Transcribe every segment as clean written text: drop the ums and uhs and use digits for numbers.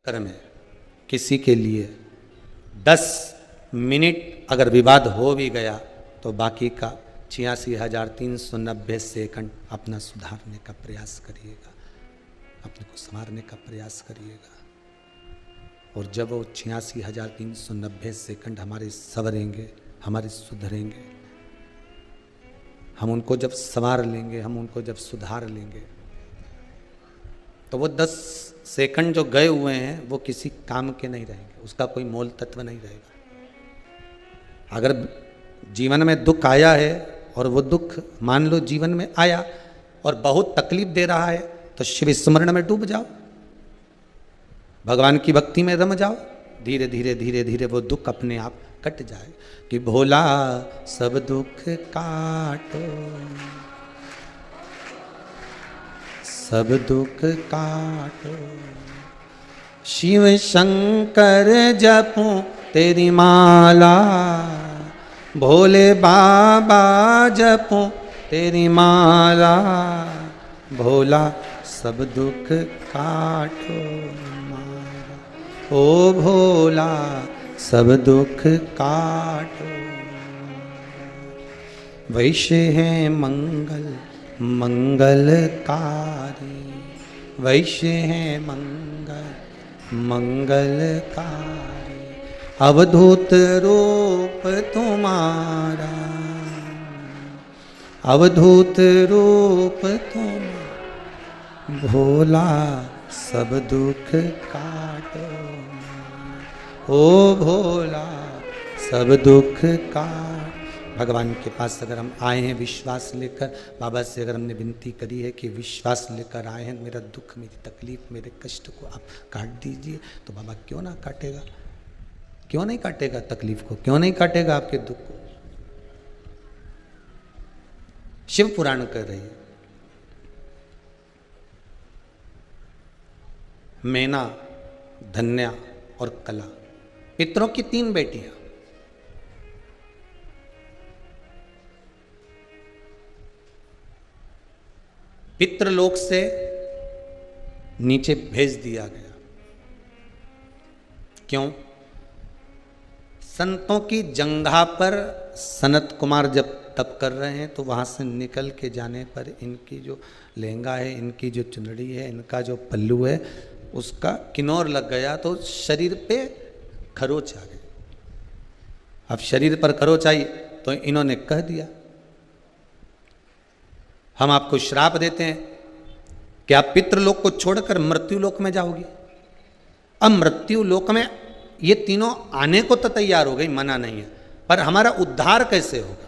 चक्कर में किसी के लिए 10 मिनट अगर विवाद हो भी गया तो बाकी का 86,390 सेकंड अपना सुधारने का प्रयास करिएगा, अपने को संवारने का प्रयास करिएगा। और जब वो 86,390 सेकंड हमारे संवरेंगे, हमारे सुधरेंगे, हम उनको जब संवार लेंगे, हम उनको जब सुधार लेंगे, तो वो 10 सेकंड जो गए हुए हैं वो किसी काम के नहीं रहेंगे, उसका कोई मोल तत्व नहीं रहेगा। अगर जीवन में दुख आया है और वो दुख मान लो जीवन में आया और बहुत तकलीफ दे रहा है, तो शिव स्मरण में डूब जाओ, भगवान की भक्ति में रम जाओ, धीरे धीरे धीरे धीरे वो दुख अपने आप कट जाए। कि भोला सब दुख काटो, सब दुख काटो, शिव शंकर जपो तेरी माला, भोले बाबा जपो तेरी माला, भोला सब दुख काटो माला, ओ भोला सब दुख काटो। वैश्य है मंगल मंगलकारी, वैश्य है मंगल मंगलकारी, अवधूत रूप तुम्हारा, अवधूत रूप तुम, भोला सब दुख काटो, ओ भोला सब दुख काट। भगवान के पास अगर हम आए हैं विश्वास लेकर, बाबा से अगर हमने विनती करी है कि विश्वास लेकर आए हैं, मेरा दुख, मेरी तकलीफ, मेरे कष्ट को आप काट दीजिए, तो बाबा क्यों ना काटेगा, क्यों नहीं काटेगा तकलीफ को, क्यों नहीं काटेगा आपके दुख को। शिव पुराण कर रही है, मैना, धन्या और कला, पितरों की 3 बेटियां। पितृलोक से नीचे भेज दिया गया। क्यों? संतों की जंघा पर सनत कुमार जब तप कर रहे हैं, तो वहां से निकल के जाने पर इनकी जो लहंगा है, इनकी जो चुनरी है, इनका जो पल्लू है, उसका किन्नौर लग गया, तो शरीर पे खरोच आ गई। अब शरीर पर खरोच आई तो इन्होंने कह दिया, हम आपको श्राप देते हैं कि आप पितृलोक को छोड़कर मृत्युलोक में जाओगे। अब मृत्युलोक में ये तीनों आने को तो तैयार हो गई, मना नहीं है, पर हमारा उद्धार कैसे होगा?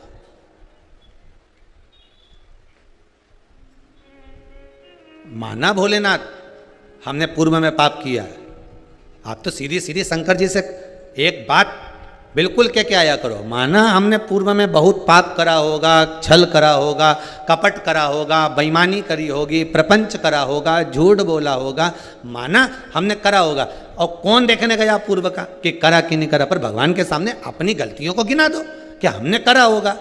माना भोलेनाथ हमने पूर्व में पाप किया है, आप तो सीधी सीधी शंकर जी से एक बात बिल्कुल कह के आया करो, माना हमने पूर्व में बहुत पाप करा होगा, छल करा होगा, कपट करा होगा, बेईमानी करी होगी, प्रपंच करा होगा, झूठ बोला होगा, माना हमने करा होगा। और कौन देखने गया पूर्व का कि करा कि नहीं करा, पर भगवान के सामने अपनी गलतियों को गिना दो कि हमने करा होगा,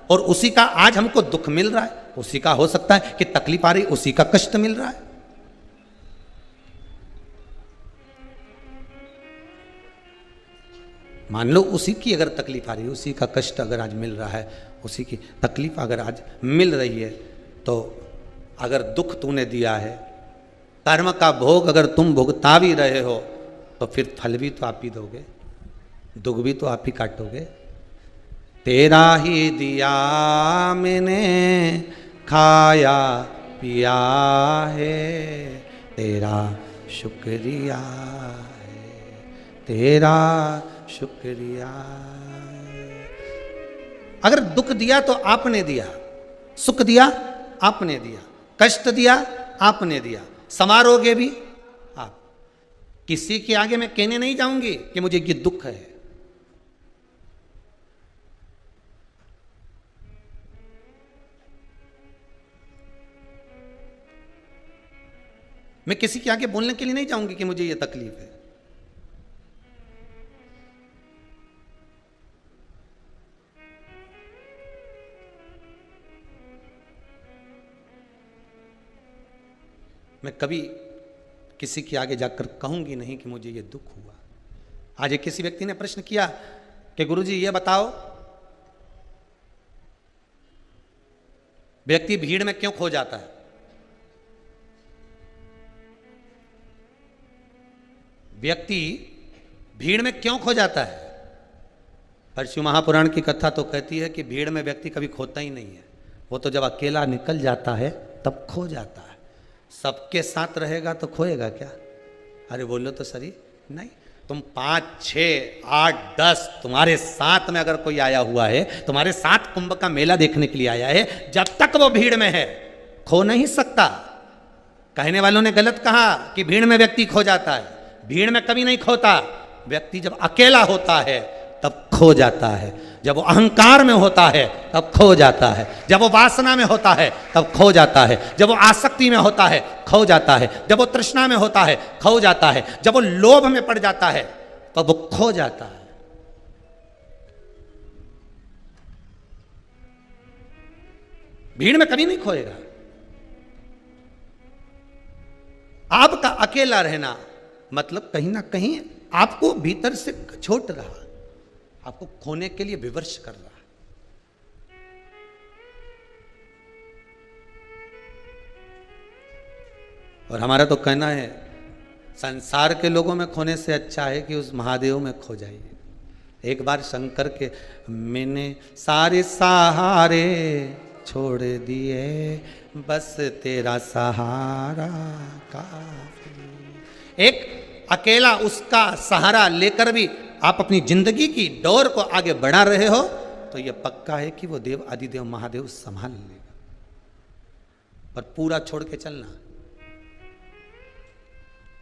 और उसी का आज हमको दुख मिल रहा है, उसी का हो सकता है कि तकलीफ आ रही, उसी का कष्ट मिल रहा है। मान लो उसी की अगर तकलीफ आ रही है, उसी का कष्ट अगर आज मिल रहा है, उसी की तकलीफ अगर आज मिल रही है, तो अगर दुख तूने दिया है, कर्म का भोग अगर तुम भुगता भी रहे हो, तो फिर फल भी तो आप ही दोगे, दुख भी तो आप ही काटोगे। तेरा ही दिया मैंने खाया पिया है, तेरा शुक्रिया है, तेरा शुक्रिया। अगर दुख दिया तो आपने दिया, सुख दिया आपने दिया, कष्ट दिया आपने दिया, संवारोगे भी आप। किसी के आगे मैं कहने नहीं जाऊंगी कि मुझे ये दुख है। मैं किसी के आगे बोलने के लिए नहीं जाऊंगी कि मुझे ये तकलीफ है। मैं कभी किसी के आगे जाकर कहूंगी नहीं कि मुझे ये दुख हुआ। आज एक किसी व्यक्ति ने प्रश्न किया कि गुरुजी ये बताओ, व्यक्ति भीड़ में क्यों खो जाता है? व्यक्ति भीड़ में क्यों खो जाता है? परशु महापुराण की कथा तो कहती है कि भीड़ में व्यक्ति कभी खोता ही नहीं है, वो तो जब अकेला निकल जाता है तब खो जाता है। सबके साथ रहेगा तो खोएगा क्या? अरे बोलो तो सही, नहीं। तुम 5, 6, 8, 10 तुम्हारे साथ में अगर कोई आया हुआ है, तुम्हारे साथ कुंभ का मेला देखने के लिए आया है, जब तक वो भीड़ में है खो नहीं सकता। कहने वालों ने गलत कहा कि भीड़ में व्यक्ति खो जाता है। भीड़ में कभी नहीं खोता। व्यक्ति जब अकेला होता है तब खो जाता है, जब वो अहंकार में होता है तब खो जाता है, जब वो वासना में होता है तब खो जाता है, जब वो आसक्ति में होता है खो जाता है, जब वो तृष्णा में होता है खो जाता है, जब वो लोभ में पड़ जाता है तब वो खो जाता है। भीड़ में कभी नहीं खोएगा। आपका अकेला रहना मतलब कहीं ना कहीं आपको भीतर से छोट रहा, आपको खोने के लिए विवश कर रहा। और हमारा तो कहना है संसार के लोगों में खोने से अच्छा है कि उस महादेव में खो जाइए। एक बार शंकर के मैंने सारे सहारे छोड़ दिए, बस तेरा सहारा काफी। एक अकेला उसका सहारा लेकर भी आप अपनी जिंदगी की डोर को आगे बढ़ा रहे हो तो यह पक्का है कि वो देव आदिदेव महादेव संभाल लेगा। पर पूरा छोड़ के चलना,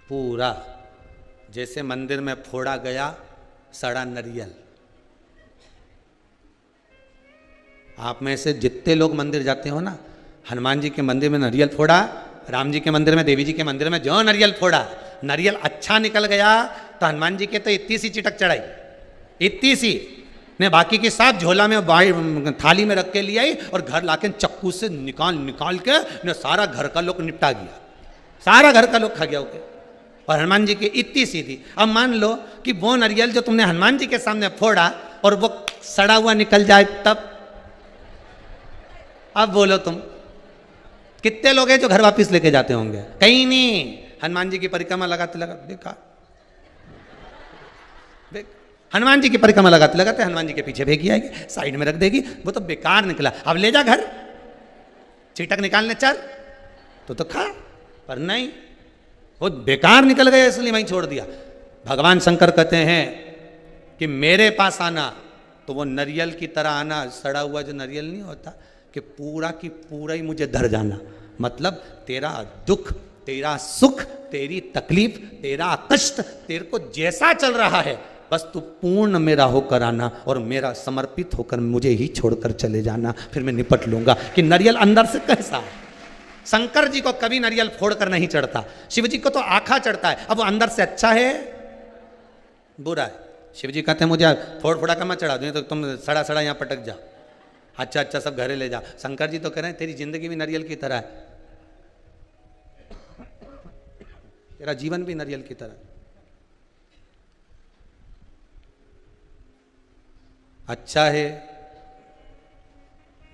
पूरा। जैसे मंदिर में फोड़ा गया सड़ा नरियल। आप में से जितने लोग मंदिर जाते हो ना, हनुमान जी के मंदिर में नरियल फोड़ा, राम जी के मंदिर में, देवी जी के मंदिर में जो नरियल फोड़ा, नरियल अच्छा निकल गया तो हनुमान जी के तो इतनी सी चिटक चढ़ाई, इतनी सी ने, बाकी की साथ झोला में थाली में रख के ले आई और घर लाके चक्कू से निकाल के ने सारा घर का लोग निपटा गया, सारा घर का लोग खा गया ओके। और हनुमान जी की इतनी सी थी। अब मान लो कि वो नरियल जो तुमने हनुमान जी के सामने फोड़ा और वो सड़ा हुआ निकल जाए तब, अब बोलो तुम कितने लोग हैं जो घर वापस लेके जाते होंगे? कहीं नहीं। हनुमान जी की परिक्रमा लगाते लगाते देखा, हनुमान जी की परिक्रमा लगाते लगाते हनुमान जी के पीछे भेगी आएगी, साइड में रख देगी, वो तो बेकार निकला। अब ले जा घर, चीटक निकालने चल तो खा, पर नहीं, वो बेकार निकल गया इसलिए वहीं छोड़ दिया। भगवान शंकर कहते हैं कि मेरे पास आना तो वो नरियल की तरह आना, सड़ा हुआ जो नरियल नहीं होता कि पूरा की पूरा ही मुझे धर जाना। मतलब तेरा दुख, तेरा सुख, तेरी तकलीफ, तेरा कष्ट, तेरे को जैसा चल रहा है बस तू पूर्ण मेरा होकर आना और मेरा समर्पित होकर मुझे ही छोड़कर चले जाना, फिर मैं निपट लूंगा कि नरियल अंदर से कैसा है। शंकर जी को कभी नरियल फोड़कर नहीं चढ़ता, शिव जी को तो आखा चढ़ता है। अब वो अंदर से अच्छा है बुरा है? शिव जी कहते हैं मुझे फोड़ फोड़ा कर मैं चढ़ा दूँ तो तुम सड़ा सड़ा यहाँ पटक जाओ, अच्छा अच्छा सब घरे ले जाओ। शंकर जी तो कह रहे हैं तेरी जिंदगी भी नरियल की तरह है, तेरा जीवन भी नरियल की तरह, अच्छा है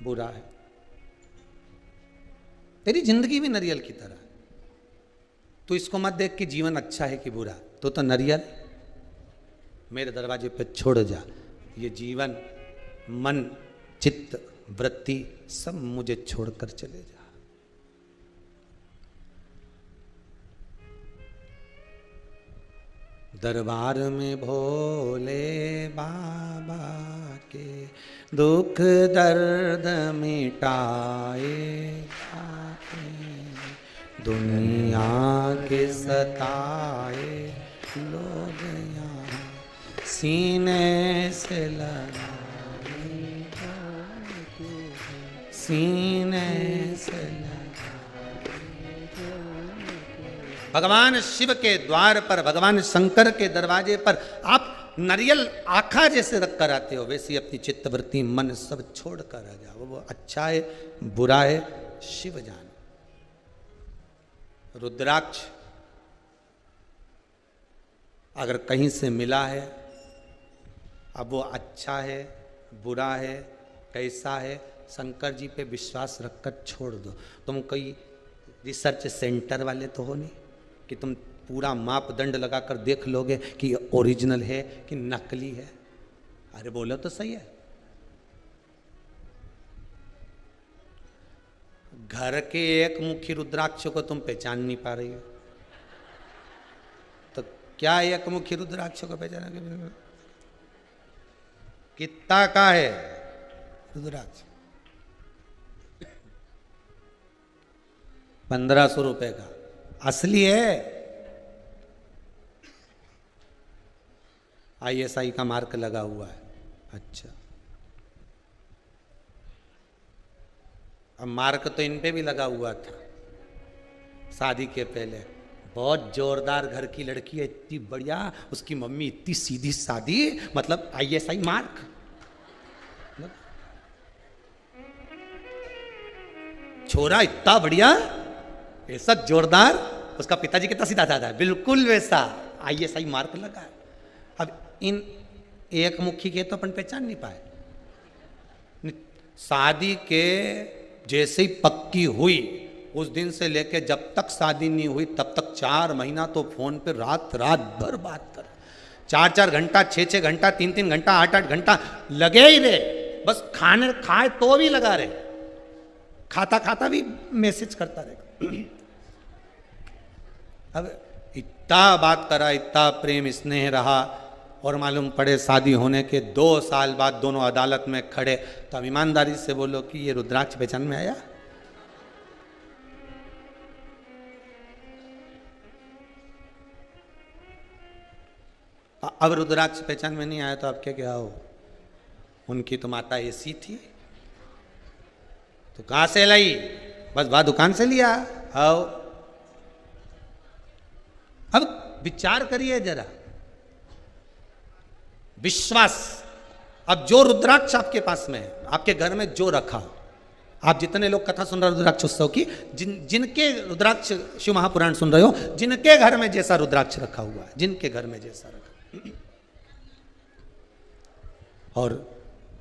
बुरा है, तेरी जिंदगी भी नरियल की तरह। तो इसको मत देख कि जीवन अच्छा है कि बुरा, तो नरियल मेरे दरवाजे पे छोड़ जा। ये जीवन, मन, चित्त, वृत्ति सब मुझे छोड़कर चले जा। दरबार में भोले बाबा के दुख दर्द मिटाए जाते, दुनिया के सताए लोग यहाँ सीने से लगाए, सीने से लगाए। भगवान शिव के द्वार पर, भगवान शंकर के दरवाजे पर आप नरियल आखा जैसे रख कर आते हो, वैसे अपनी चित्तवृत्ति मन सब छोड़ कर आ जाओ। वो अच्छा है बुरा है शिव जान। रुद्राक्ष अगर कहीं से मिला है, अब वो अच्छा है बुरा है कैसा है, शंकर जी पे विश्वास रखकर छोड़ दो। तुम कोई रिसर्च सेंटर वाले तो हो नहीं कि तुम पूरा मापदंड लगाकर देख लोगे कि ओरिजिनल है कि नकली है। अरे बोलो तो सही है। घर के एक मुखी रुद्राक्ष को तुम पहचान नहीं पा रही हो, तो क्या एक मुखी रुद्राक्ष को पहचानोगे? कितना का है रुद्राक्ष? 1500 रुपए का असली है। ISI का मार्क लगा हुआ है। अच्छा, अब मार्क तो इन पे भी लगा हुआ था शादी के पहले। बहुत जोरदार घर की लड़की है, इतनी बढ़िया, उसकी मम्मी इतनी सीधी सादी, मतलब ISI मार्क। छोरा इतना बढ़िया, ऐसा जोरदार, उसका पिताजी कितना सीधा साधा है, बिल्कुल वैसा ISI मार्क लगा है। अब इन एक मुखी के तो अपन पहचान नहीं पाए। शादी के जैसे ही पक्की हुई उस दिन से लेके जब तक शादी नहीं हुई तब तक 4 महीना तो फोन पे रात रात भर बात कर, 4-4 घंटा, 6-6 घंटा, 3-3 घंटा, 8-8 घंटा लगे ही रहे। बस खाने खाए तो भी लगा रहे, खाता खाता भी मैसेज करता रहे। अब इतना बात करा, इतना प्रेम स्नेह रहा, और मालूम पड़े शादी होने के 2 साल बाद दोनों अदालत में खड़े। तो अब ईमानदारी से बोलो कि ये रुद्राक्ष पहचान में आया? अब रुद्राक्ष पहचान में नहीं आया तो आप क्या हो? उनकी तो माता ऐसी थी, तो कहां से लाई? बस बात दुकान से लिया। आओ, अब विचार करिए जरा, विश्वास। अब जो रुद्राक्ष आपके पास में है, आपके घर में जो रखा, आप जितने लोग कथा सुन रहे हो रुद्राक्ष उत्सव की, जिनके रुद्राक्ष शिव महापुराण सुन रहे हो, जिनके घर में जैसा रुद्राक्ष रखा हुआ है, जिनके घर में जैसा रखा, और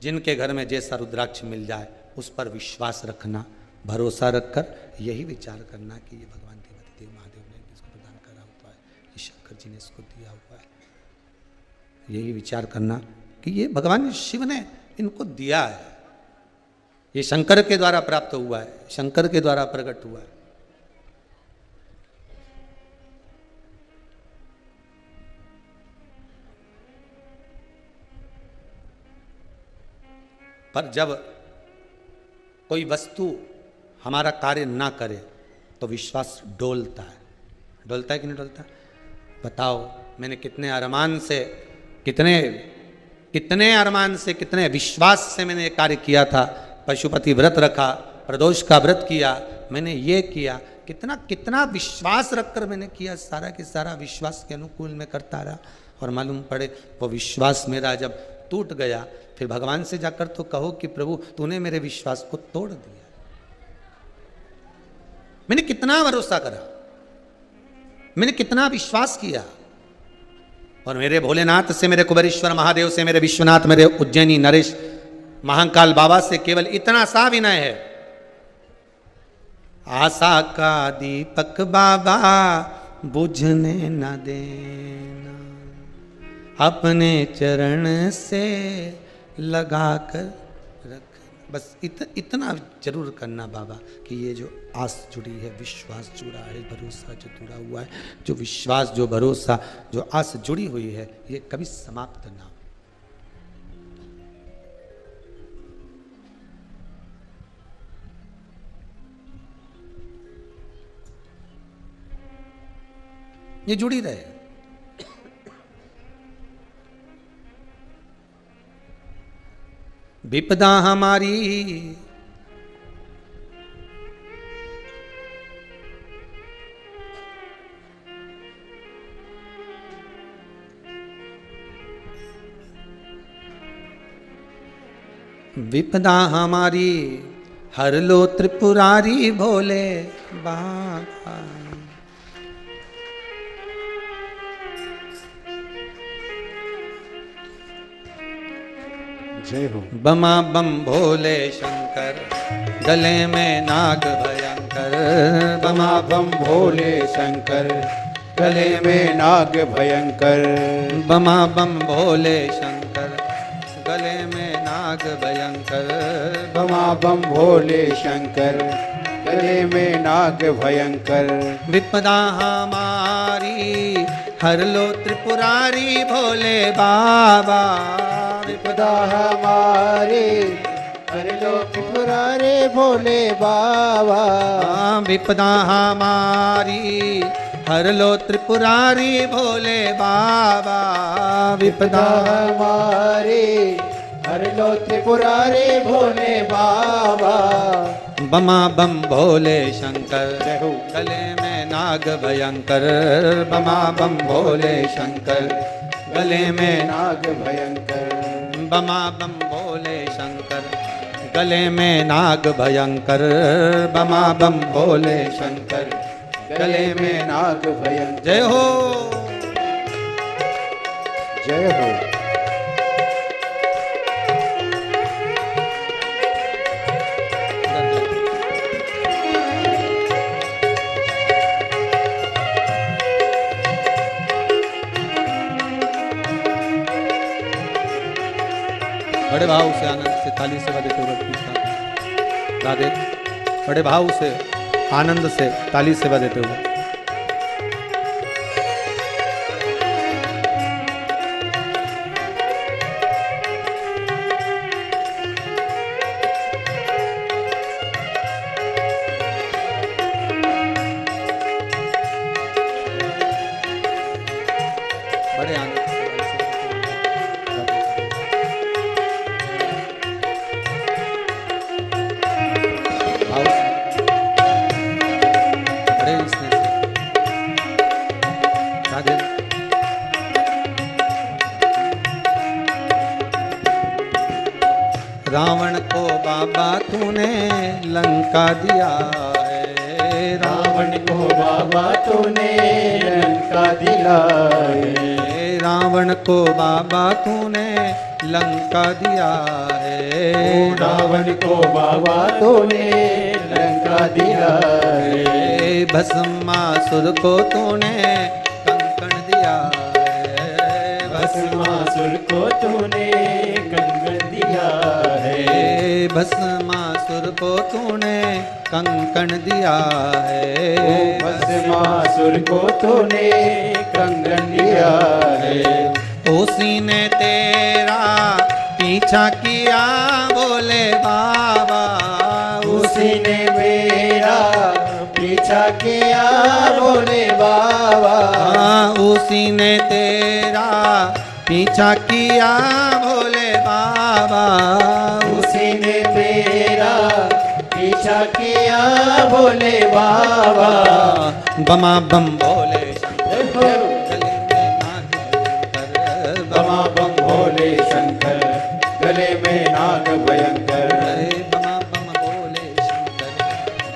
जिनके घर में जैसा रुद्राक्ष मिल जाए उस पर विश्वास रखना, भरोसा रखकर यही विचार करना कि ये भगवान देव महादेव ने इसको प्रदान करा हुआ है, ये शंकर जी ने इसको दिया हुआ है। यही विचार करना कि ये भगवान शिव ने इनको दिया है, ये शंकर के द्वारा प्राप्त हुआ है, शंकर के द्वारा प्रकट हुआ है। पर जब कोई वस्तु हमारा कार्य ना करे तो विश्वास डोलता है। डोलता है कि नहीं डोलता? बताओ, मैंने कितने अरमान से, कितने अरमान से, कितने विश्वास से मैंने ये कार्य किया था। पशुपति व्रत रखा, प्रदोष का व्रत किया, मैंने ये किया, कितना विश्वास रखकर मैंने किया, सारा के सारा विश्वास के अनुकूल में करता रहा। और मालूम पड़े वो विश्वास मेरा जब टूट गया, फिर भगवान से जाकर तो कहो कि प्रभु तूने मेरे विश्वास को तोड़ दिया। मैंने कितना भरोसा करा, मैंने कितना विश्वास किया, और मेरे भोलेनाथ से, मेरे कुबेरेश्वर महादेव से, मेरे विश्वनाथ, मेरे उज्जैनी नरेश महाकाल बाबा से केवल इतना सा विनय है, आशा का दीपक बाबा बुझने न देना, अपने चरण से लगा कर रख। बस इतना जरूर करना बाबा कि ये जो आस जुड़ी है, विश्वास जुड़ा है, भरोसा जो जुड़ा हुआ है, जो विश्वास, जो भरोसा, जो आस जुड़ी हुई है, ये कभी समाप्त ना हो। ये जुड़ी रहे। विपदा हमारी विपदा हमारी हर लो त्रिपुरारी भोले बाबा। जय हो। बमा बम भोले शंकर, गले में नाग भयंकर। बमा बम भोले शंकर, गले में नाग भयंकर। बमा बम भोले शंकर, गले में नाग भयंकर। बमा बम भोले शंकर, गले में नाग भयंकर। विपदा हमारी हर लो त्रिपुरारी भोले बाबा। विपदा हमारे हर लो त्रिपुरारे भोले बाबा। विपदा हमारी हर लो त्रिपुरारी भोले बाबा। विपदा हमारे हर लो त्रिपुरारे भोले बाबा। बमा बम भोले शंकर, जय हो। गले में नाग भयंकर। बमा बम भोले शंकर, गले में नाग भयंकर। बमा बम भोले शंकर, गले में नाग भयंकर। बमा बम भोले शंकर, गले में नाग भयंकर। जय हो। जय हो। बड़े भाव से आनंद से ताली से बजाते हुए राधे। बड़े भाव से आनंद से ताली से बजाते हुए। बड़े आनंद से बड़े स्नेह से राधे। रावण को बाबा तूने लंका दिया है। रावण को बाबा तूने लंका दिलाए। रावण को बाबा तूने लंका दिया है। रावण को बाबा तूने लंका दिलाए। भस्मासुर को तूने कंकण दिया है। भस्मासुर को तूने कंगन दिया है। भस्मासुर को तूने कंकण दिया है। भस्मासुर को तूने कंगन दिया है। उसी ने तेरा पीछा किया बोले बाबा। उसी ने मेरा पीछा किया बोले बाबा। उसी ने तेरा पीछा किया भोले बाबा। उसी ने मेरा पीछा किया बोले बाबा। बमा बम भोले बमा बम भोले शंकर, गले में नाग भयंकर। बमा बम भोले शंकर,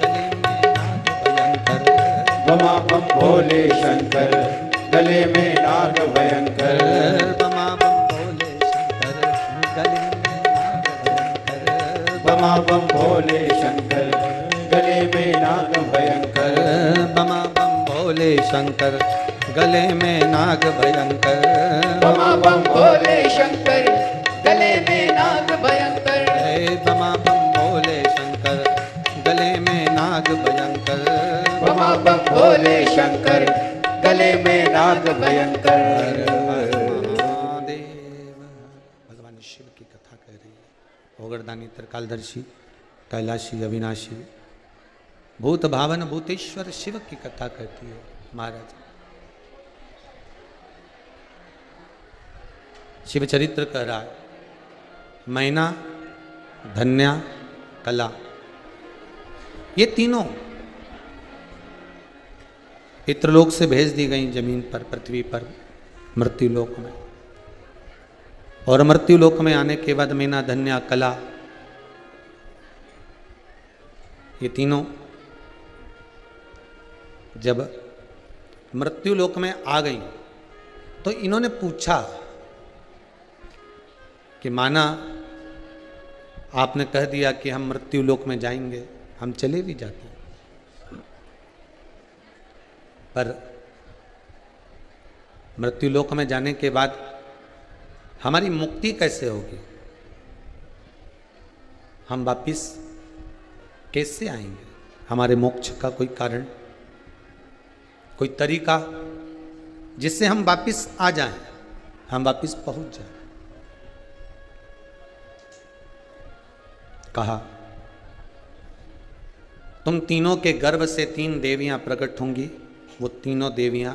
गले में नाग भयंकर। बमा बम भोले शंकर, गले में नाग भयंकर। बमा बम भोले शंकर, गले में नाग भयंकर। बमा बम भोले शंकर, गले में नाग भयंकर। बमा बम भोले शंकर, गले में नाग भयंकर। बमा बम भोले शंकर, गले में नाग भयंकर। बमा बम भोले शंकर, गले में नाग भयंकर। बमा बम भोले शंकर, गले में नाग भयंकर। महादेव। भगवान शिव की कथा कह रही है। ओगरदानी त्रिकालदर्शी कैलाशी अविनाशी भूत भावन भूतेश्वर शिव की कथा कहती है महाराज। शिव चरित्र कह रहा है। मैना, धन्या, कला, ये तीनों पितृलोक से भेज दी गई जमीन पर, पृथ्वी पर, मृत्युलोक में। और मृत्युलोक में आने के बाद मैना, धन्या, कला, ये तीनों जब मृत्युलोक में आ गई तो इन्होंने पूछा कि माना आपने कह दिया कि हम मृत्यु लोक में जाएंगे, हम चले भी जाते हैं, पर मृत्यु लोक में जाने के बाद हमारी मुक्ति कैसे होगी? हम वापिस कैसे आएंगे? हमारे मोक्ष का कोई कारण, कोई तरीका जिससे हम वापिस आ जाएं, हम वापिस पहुंच जाएं? कहा, तुम तीनों के गर्भ से 3 देवियां प्रकट होंगी, वो तीनों देवियां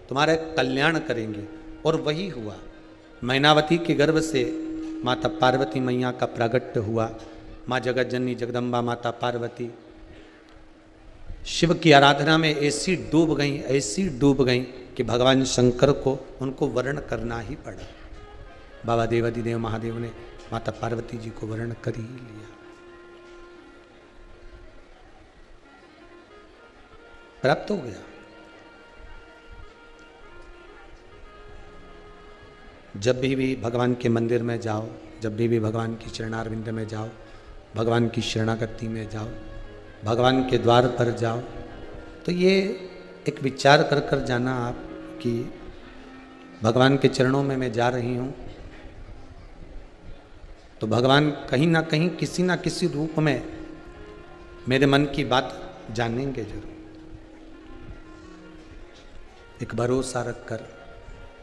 तुम्हारा कल्याण करेंगी। और वही हुआ। मैनावती के गर्भ से माता पार्वती मैया का प्रागट्य हुआ। माँ जगत जननी जगदम्बा माता पार्वती शिव की आराधना में ऐसी डूब गई कि भगवान शंकर को उनको वर्ण करना ही पड़ा। बाबा देवादिदेव महादेव ने माता पार्वती जी को वर्ण कर ही लिया। प्राप्त हो गया। जब भी भगवान के मंदिर में जाओ, जब भी भगवान की चरणारविंद में जाओ, भगवान की शरणागति में जाओ, भगवान के द्वार पर जाओ, तो ये एक विचार कर कर जाना आप कि भगवान के चरणों में मैं जा रही हूँ, तो भगवान कहीं ना कहीं किसी ना किसी रूप में मेरे मन की बात जानेंगे जरूर। एक भरोसा रखकर,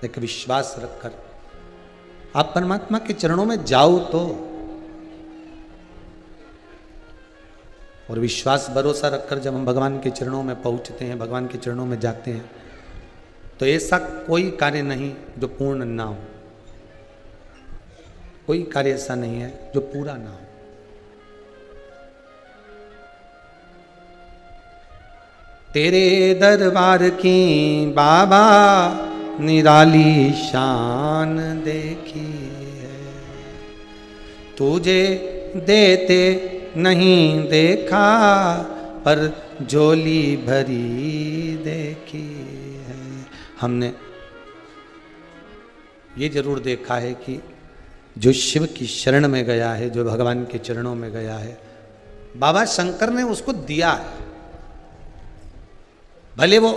एक विश्वास रखकर आप परमात्मा के चरणों में जाओ तो, और विश्वास भरोसा रखकर जब हम भगवान के चरणों में पहुंचते हैं, भगवान के चरणों में जाते हैं, तो ऐसा कोई कार्य नहीं जो पूर्ण ना हो। कोई कार्य ऐसा नहीं है जो पूरा ना हो। तेरे दरबार की बाबा निराली शान देखी है, तुझे देते नहीं देखा पर झोली भरी देखी है। हमने ये जरूर देखा है कि जो शिव की शरण में गया है, जो भगवान के चरणों में गया है, बाबा शंकर ने उसको दिया है। भले वो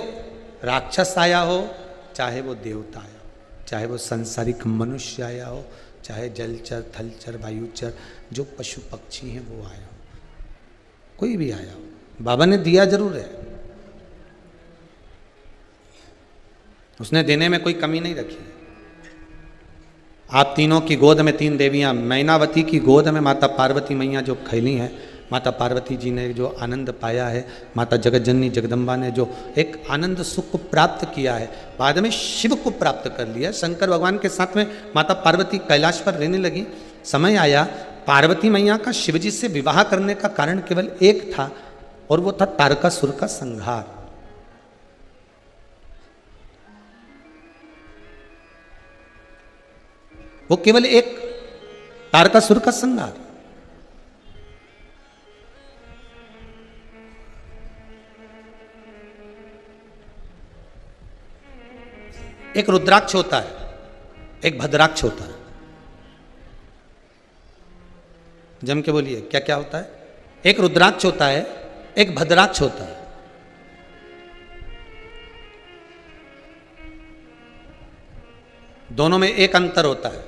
राक्षस आया हो, चाहे वो देवता आया हो, चाहे वो संसारिक मनुष्य आया हो, चाहे जलचर थलचर वायुचर जो पशु पक्षी हैं वो आया हो, कोई भी आया हो, बाबा ने दिया जरूर है। उसने देने में कोई कमी नहीं रखी। आप तीनों की गोद में 3 देवियां, मैनावती की गोद में माता पार्वती मैया जो खेली हैं, माता पार्वती जी ने जो आनंद पाया है, माता जगत जननी जगदम्बा ने जो एक आनंद सुख को प्राप्त किया है, बाद में शिव को प्राप्त कर लिया। शंकर भगवान के साथ में माता पार्वती कैलाश पर रहने लगी। समय आया, पार्वती मैया का शिवजी से विवाह करने का कारण केवल एक था, और वो था तारकासुर का संहार। वो केवल एक तारकासुर का संहार। एक रुद्राक्ष होता है, एक भद्राक्ष होता है। जम के बोलिए, क्या क्या होता है? एक रुद्राक्ष होता है, एक भद्राक्ष होता है। दोनों में एक अंतर होता है,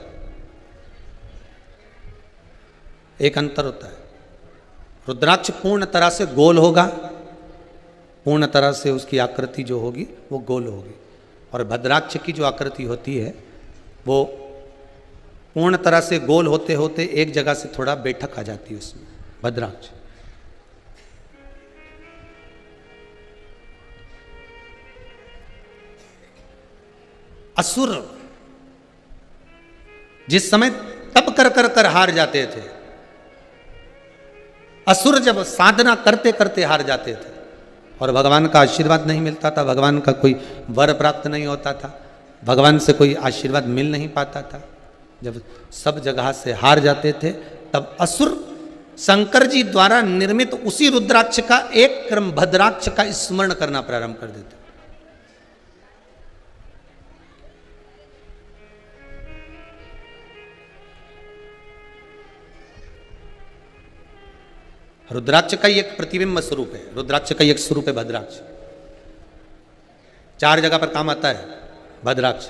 एक अंतर होता है। रुद्राक्ष पूर्ण तरह से गोल होगा, पूर्ण तरह से उसकी आकृति जो होगी वो गोल होगी, और भद्राक्ष की जो आकृति होती है वो पूर्ण तरह से गोल होते होते एक जगह से थोड़ा बैठक आ जाती है उसमें, भद्राक्ष। असुर जिस समय तप कर कर कर हार जाते थे, असुर जब साधना करते करते हार जाते थे और भगवान का आशीर्वाद नहीं मिलता था, भगवान का कोई वर प्राप्त नहीं होता था, भगवान से कोई आशीर्वाद मिल नहीं पाता था, जब सब जगह से हार जाते थे, तब असुर शंकर जी द्वारा निर्मित उसी रुद्राक्ष का एक क्रम भद्राक्ष का स्मरण करना प्रारंभ कर देते। रुद्राक्ष का ही एक प्रतिबिंब स्वरूप है, रुद्राक्ष का ही एक स्वरूप है भद्राक्ष। 4 जगह पर काम आता है भद्राक्ष।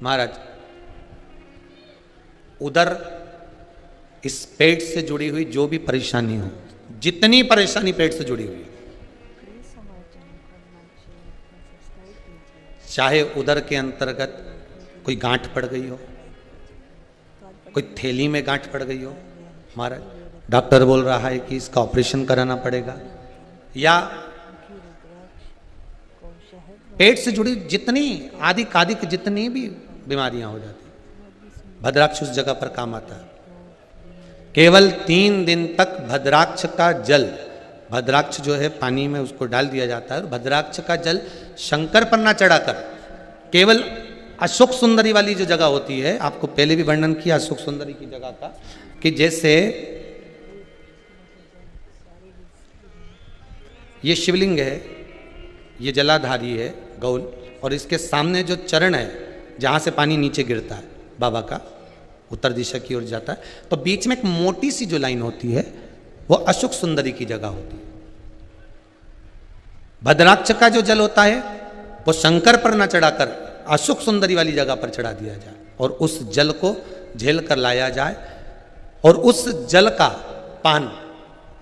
महाराज, उधर इस पेट से जुड़ी हुई जो भी परेशानी हो, जितनी परेशानी पेट से जुड़ी हुई है, चाहे उधर के अंतर्गत कोई गांठ पड़ गई हो, कोई थैली में गांठ पड़ गई हो, महाराज डॉक्टर बोल रहा है कि इसका ऑपरेशन कराना पड़ेगा, या पेट से जुड़ी जितनी आदिक जितनी भी बीमारियां हो जाती, भद्राक्ष उस जगह पर काम आता है। केवल 3 दिन तक भद्राक्ष का जल, भद्राक्ष जो है पानी में उसको डाल दिया जाता है, और भद्राक्ष का जल शंकर पर ना चढ़ाकर केवल अशोक सुंदरी वाली जो जगह होती है, आपको पहले भी वर्णन किया अशोक सुंदरी की जगह का, कि जैसे ये शिवलिंग है, ये जलाधारी है गौल, और इसके सामने जो चरण है जहाँ से पानी नीचे गिरता है बाबा का, उत्तर दिशा की ओर जाता है, तो बीच में एक मोटी सी जो लाइन होती है वो अशोक सुंदरी की जगह होती है। भद्राक्ष का जो जल होता है वो शंकर पर न चढ़ाकर अशोक सुंदरी वाली जगह पर चढ़ा दिया जाए, और उस जल को झेल कर लाया जाए, और उस जल का पान,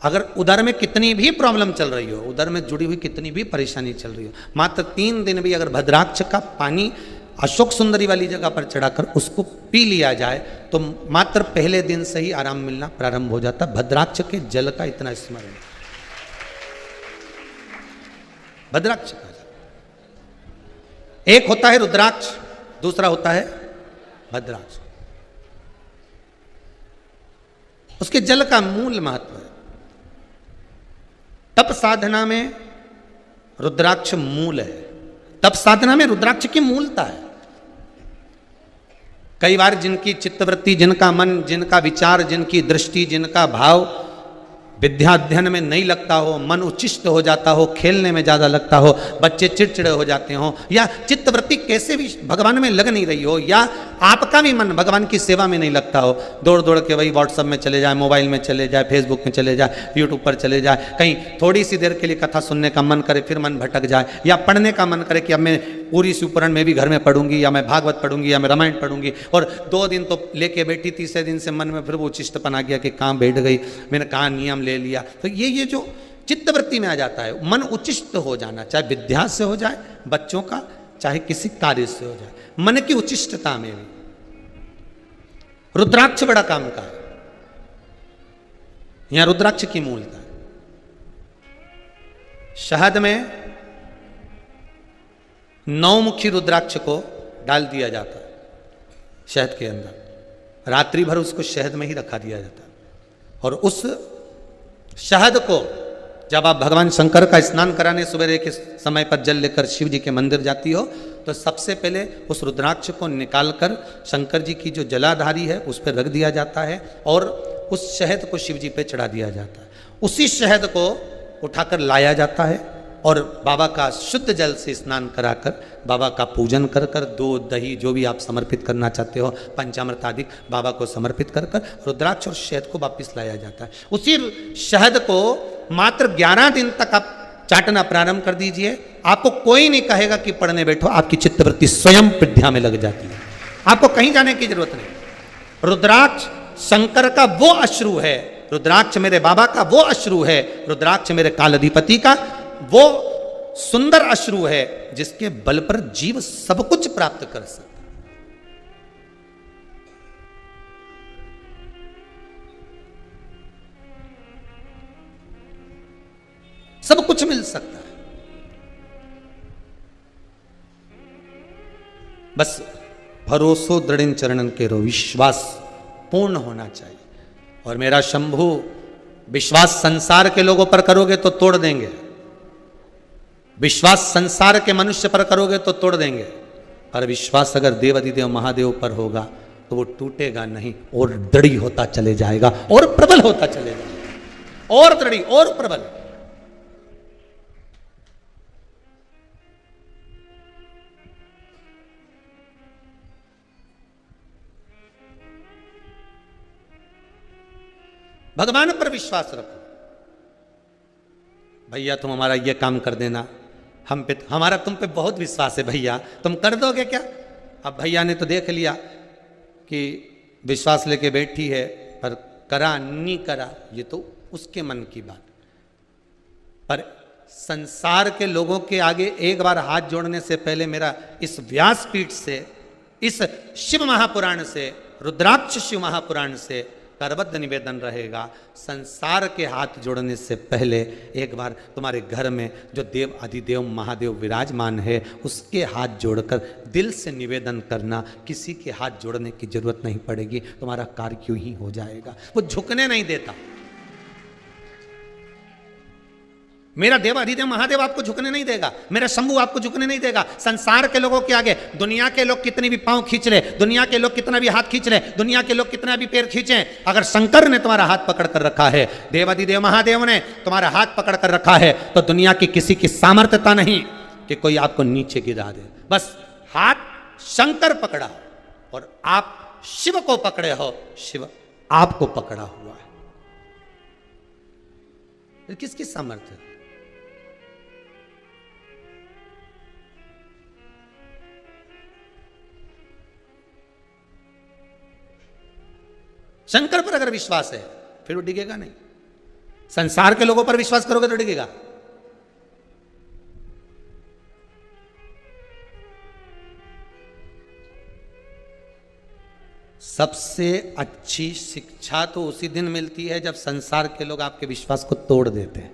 अगर उधर में कितनी भी प्रॉब्लम चल रही हो, उधर में जुड़ी हुई कितनी भी परेशानी चल रही हो, मात्र 3 दिन भी अगर भद्राक्ष का पानी अशोक सुंदरी वाली जगह पर चढ़ाकर उसको पी लिया जाए तो मात्र पहले दिन से ही आराम मिलना प्रारंभ हो जाता। भद्राक्ष के जल का इतना स्मरण, भद्राक्ष का जल, एक होता है रुद्राक्ष, दूसरा होता है भद्राक्ष। उसके जल का मूल महत्व है। तप साधना में रुद्राक्ष मूल है, तप साधना में रुद्राक्ष की मूलता है। कई बार जिनकी चित्तवृत्ति, जिनका मन, जिनका विचार, जिनकी दृष्टि, जिनका भाव विद्या अध्ययन में नहीं लगता हो, मन उच्चिष्ट हो जाता हो, खेलने में ज़्यादा लगता हो, बच्चे चिड़चिड़े हो जाते हो, या चित्तवृत्ति कैसे भी भगवान में लग नहीं रही हो, या आपका भी मन भगवान की सेवा में नहीं लगता हो, दौड़ दौड़ के वही व्हाट्सएप में चले जाए, मोबाइल में चले जाए, फेसबुक में चले जाए, यूट्यूब पर चले जाए, कहीं थोड़ी सी देर के लिए कथा सुनने का मन करे फिर मन भटक जाए, या पढ़ने का मन करे कि अब मैं पूरी शिवपुराण में भी घर में पढ़ूंगी, या मैं भागवत पढ़ूंगी, या मैं रामायण पढ़ूंगी, और 2 दिन तो लेके बैठी, तीसरे दिन से मन में फिर वो उच्चिष्टपन आ गया कि कहाँ बैठ गई, मैंने कहाँ नियम ले लिया। तो ये जो चित्तवृत्ति में आ जाता है, मन उच्चिष्ट हो जाना, चाहे विद्या से हो जाए बच्चों का, चाहे किसी कार्य से हो जाए, मन की उच्चिष्टता में भी रुद्राक्ष बड़ा काम का है। यहां रुद्राक्ष की मूलता है। शहद में 9 मुखी रुद्राक्ष को डाल दिया जाता है शहद के अंदर, रात्रि भर उसको शहद में ही रखा दिया जाता है, और उस शहद को जब आप भगवान शंकर का स्नान कराने सवेरे के समय पर जल लेकर शिव जी के मंदिर जाती हो, तो सबसे पहले उस रुद्राक्ष को निकालकर शंकर जी की जो जलाधारी है उस पर रख दिया जाता है, और उस शहद को शिव जी पे चढ़ा दिया जाता है। उसी शहद को उठाकर लाया जाता है, और बाबा का शुद्ध जल से स्नान कराकर बाबा का पूजन कर कर, दूध दही जो भी आप समर्पित करना चाहते हो, पंचामृत आदि बाबा को समर्पित कर कर रुद्राक्ष और शहद को वापिस लाया जाता है। उसी शहद को मात्र 11 दिन तक आप चाटना प्रारंभ कर दीजिए, आपको कोई नहीं कहेगा कि पढ़ने बैठो, आपकी चित्तवृत्ति स्वयं विद्या में लग जाती है, आपको कहीं जाने की जरूरत नहीं। रुद्राक्ष शंकर का वो अश्रु है, रुद्राक्ष मेरे बाबा का वो अश्रु है, रुद्राक्ष मेरे कालाधिपति का वो सुंदर अश्रु है जिसके बल पर जीव सब कुछ प्राप्त कर सकता है। सब कुछ मिल सकता है, बस भरोसो दृढ़ चरणन के रो, विश्वास पूर्ण होना चाहिए। और मेरा शंभु विश्वास संसार के लोगों पर करोगे तो तोड़ देंगे, विश्वास संसार के मनुष्य पर करोगे तो तोड़ देंगे, पर विश्वास अगर देवाधिदेव महादेव पर होगा तो वो टूटेगा नहीं, और दृढ़ होता चले जाएगा, और प्रबल होता चले जाएगा, और दृढ़ और प्रबल। भगवान पर विश्वास रखो। भैया तुम हमारा ये काम कर देना, हमारा तुम पे बहुत विश्वास है भैया, तुम कर दोगे क्या? अब भैया ने तो देख लिया कि विश्वास लेके बैठी है, पर करा नहीं करा ये तो उसके मन की बात। पर संसार के लोगों के आगे एक बार हाथ जोड़ने से पहले मेरा इस व्यासपीठ से, इस शिव महापुराण से, रुद्राक्ष शिव महापुराण से करबद्ध निवेदन रहेगा, संसार के हाथ जोड़ने से पहले एक बार तुम्हारे घर में जो देव अधिदेव महादेव विराजमान है उसके हाथ जोड़कर दिल से निवेदन करना। किसी के हाथ जोड़ने की जरूरत नहीं पड़ेगी, तुम्हारा कार्य क्यों ही हो जाएगा। वो झुकने नहीं देता। मेरा देव अधिदेव महादेव आपको झुकने नहीं देगा, मेरा शंभू आपको झुकने नहीं देगा। संसार के लोगों के आगे दुनिया के लोग कितने भी पांव खींच ले, दुनिया के लोग कितना भी हाथ खींच ले, दुनिया के लोग कितना भी पैर खींचे, अगर शंकर ने तुम्हारा हाथ पकड़ कर रखा है, देव अधिदेव महादेव ने तुम्हारा हाथ पकड़ कर रखा है, तो दुनिया की किसी की सामर्थ्यता नहीं कि कोई आपको नीचे गिरा दे। बस हाथ शंकर पकड़ा और आप शिव को पकड़े हो, शिव आपको पकड़ा हुआ है। किसकी सामर्थ्य? शंकर पर अगर विश्वास है फिर वो डिगेगा नहीं। संसार के लोगों पर विश्वास करोगे तो डिगेगा। सबसे अच्छी शिक्षा तो उसी दिन मिलती है जब संसार के लोग आपके विश्वास को तोड़ देते हैं।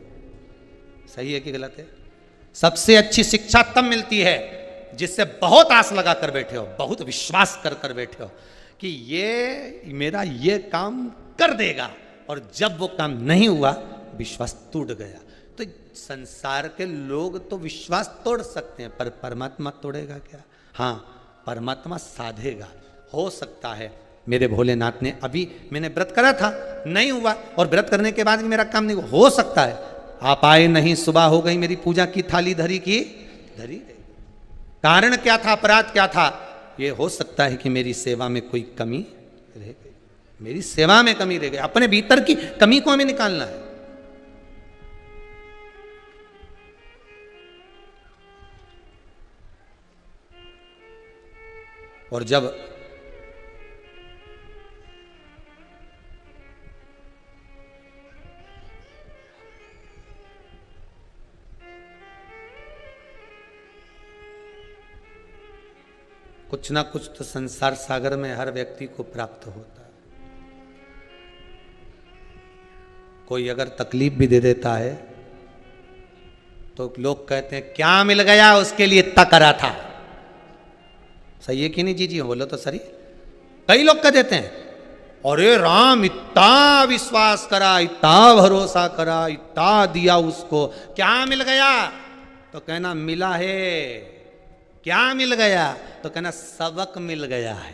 सही है कि गलत है? सबसे अच्छी शिक्षा तब मिलती है जिससे बहुत आस लगा कर बैठे हो, बहुत विश्वास कर कर बैठे हो कि ये मेरा ये काम कर देगा, और जब वो काम नहीं हुआ विश्वास टूट गया। तो संसार के लोग तो विश्वास तोड़ सकते हैं, पर परमात्मा तोड़ेगा क्या? हाँ, परमात्मा साधेगा। हो सकता है मेरे भोलेनाथ ने, अभी मैंने व्रत करा था नहीं हुआ, और व्रत करने के बाद भी मेरा काम नहीं हुआ, हो सकता है आप आए नहीं, सुबह हो गई, मेरी पूजा की थाली धरी की धरी गई। कारण क्या था, अपराध क्या था? ये हो सकता है कि मेरी सेवा में कोई कमी रह गई, मेरी सेवा में कमी रह गई। अपने भीतर की कमी को हमें निकालना है। और जब कुछ ना कुछ तो संसार सागर में हर व्यक्ति को प्राप्त होता है। कोई अगर तकलीफ भी दे देता है तो लोग कहते हैं क्या मिल गया उसके लिए इतना करा था। सही है कि नहीं? जी जी बोलो तो सही। कई लोग कह देते हैं अरे राम इतना विश्वास करा, इतना भरोसा करा, इतना दिया उसको, क्या मिल गया? तो कहना मिला है। क्या मिल गया? तो कहना सबक मिल गया है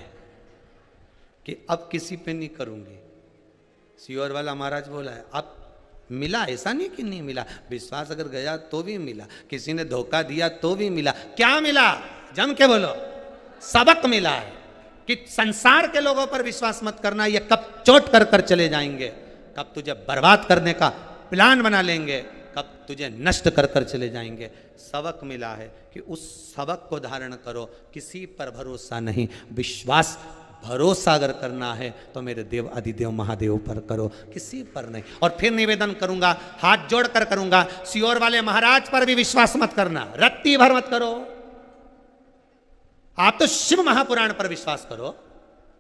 कि अब किसी पे नहीं करूंगी। सियोर वाला महाराज बोला है अब मिला, ऐसा नहीं कि नहीं मिला, विश्वास अगर गया तो भी मिला, किसी ने धोखा दिया तो भी मिला। क्या मिला? जम के बोलो, सबक मिला है कि संसार के लोगों पर विश्वास मत करना, ये कब चोट कर कर चले जाएंगे, कब तुझे बर्बाद करने का प्लान बना लेंगे, कब तुझे नष्ट कर कर चले जाएंगे। सबक मिला है कि उस सबक को धारण करो। किसी पर भरोसा नहीं, विश्वास भरोसा अगर करना है तो मेरे देव अधिदेव महादेव पर करो, किसी पर नहीं। और फिर निवेदन करूंगा, हाथ जोड़ कर करूंगा, सियोर वाले महाराज पर भी विश्वास मत करना, रत्ती भर मत करो। आप तो शिव महापुराण पर विश्वास करो,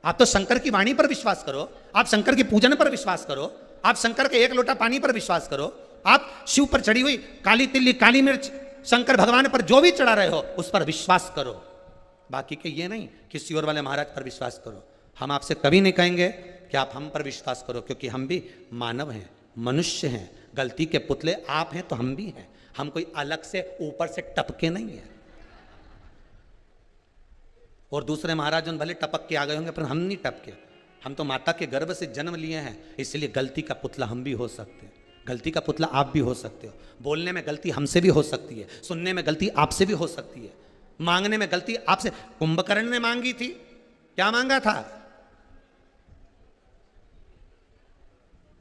आप तो शंकर की वाणी पर विश्वास करो, आप शंकर की पूजन पर विश्वास करो, आप शंकर के एक लोटा पानी पर विश्वास करो, आप शिव पर चढ़ी हुई काली तिल्ली काली मिर्च शंकर भगवान पर जो भी चढ़ा रहे हो उस पर विश्वास करो। बाकी के ये नहीं कि सियोर वाले महाराज पर विश्वास करो। हम आपसे कभी नहीं कहेंगे कि आप हम पर विश्वास करो, क्योंकि हम भी मानव हैं, मनुष्य हैं, गलती के पुतले आप हैं तो हम भी हैं। हम कोई अलग से ऊपर से टपके नहीं है। और दूसरे महाराज भले टपक के आ गए होंगे पर हम नहीं टपके। हम तो माता के गर्भ से जन्म लिए हैं, इसलिए गलती का पुतला हम भी हो सकते हैं, गलती का पुतला आप भी हो सकते हो। बोलने में गलती हमसे भी हो सकती है, सुनने में गलती आपसे भी हो सकती है, मांगने में गलती आपसे। कुंभकर्ण ने मांगी थी, क्या मांगा था?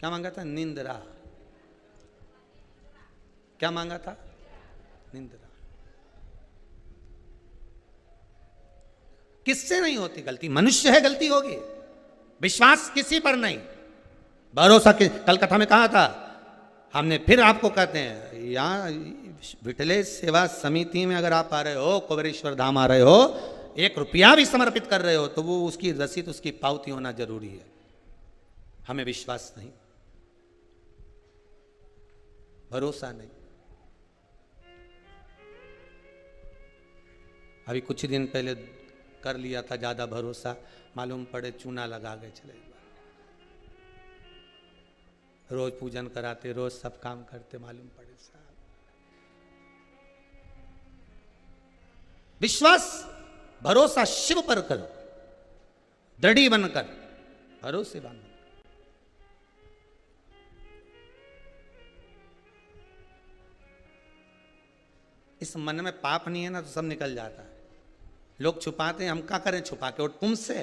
क्या मांगा था? निंद्रा। क्या मांगा था? निंद्रा। किससे नहीं होती गलती? मनुष्य है, गलती होगी। विश्वास किसी पर नहीं, भरोसा कल कथा में कहा था हमने, फिर आपको कहते हैं यहाँ विठले सेवा समिति में अगर आप आ रहे हो, कुबेरेश्वर धाम आ रहे हो, 1 रुपया भी समर्पित कर रहे हो तो वो उसकी रसीद, उसकी पावती होना जरूरी है। हमें विश्वास नहीं, भरोसा नहीं। अभी कुछ दिन पहले कर लिया था ज्यादा भरोसा, मालूम पड़े चूना लगा गए चले। रोज पूजन कराते, रोज सब काम करते, मालूम पड़े साहब। विश्वास भरोसा शिव पर करो, दृढ़ी बनकर, भरोसेवान। इस मन में पाप नहीं है ना तो सब निकल जाता है। लोग छुपाते हैं, हम क्या करें छुपा के? और तुमसे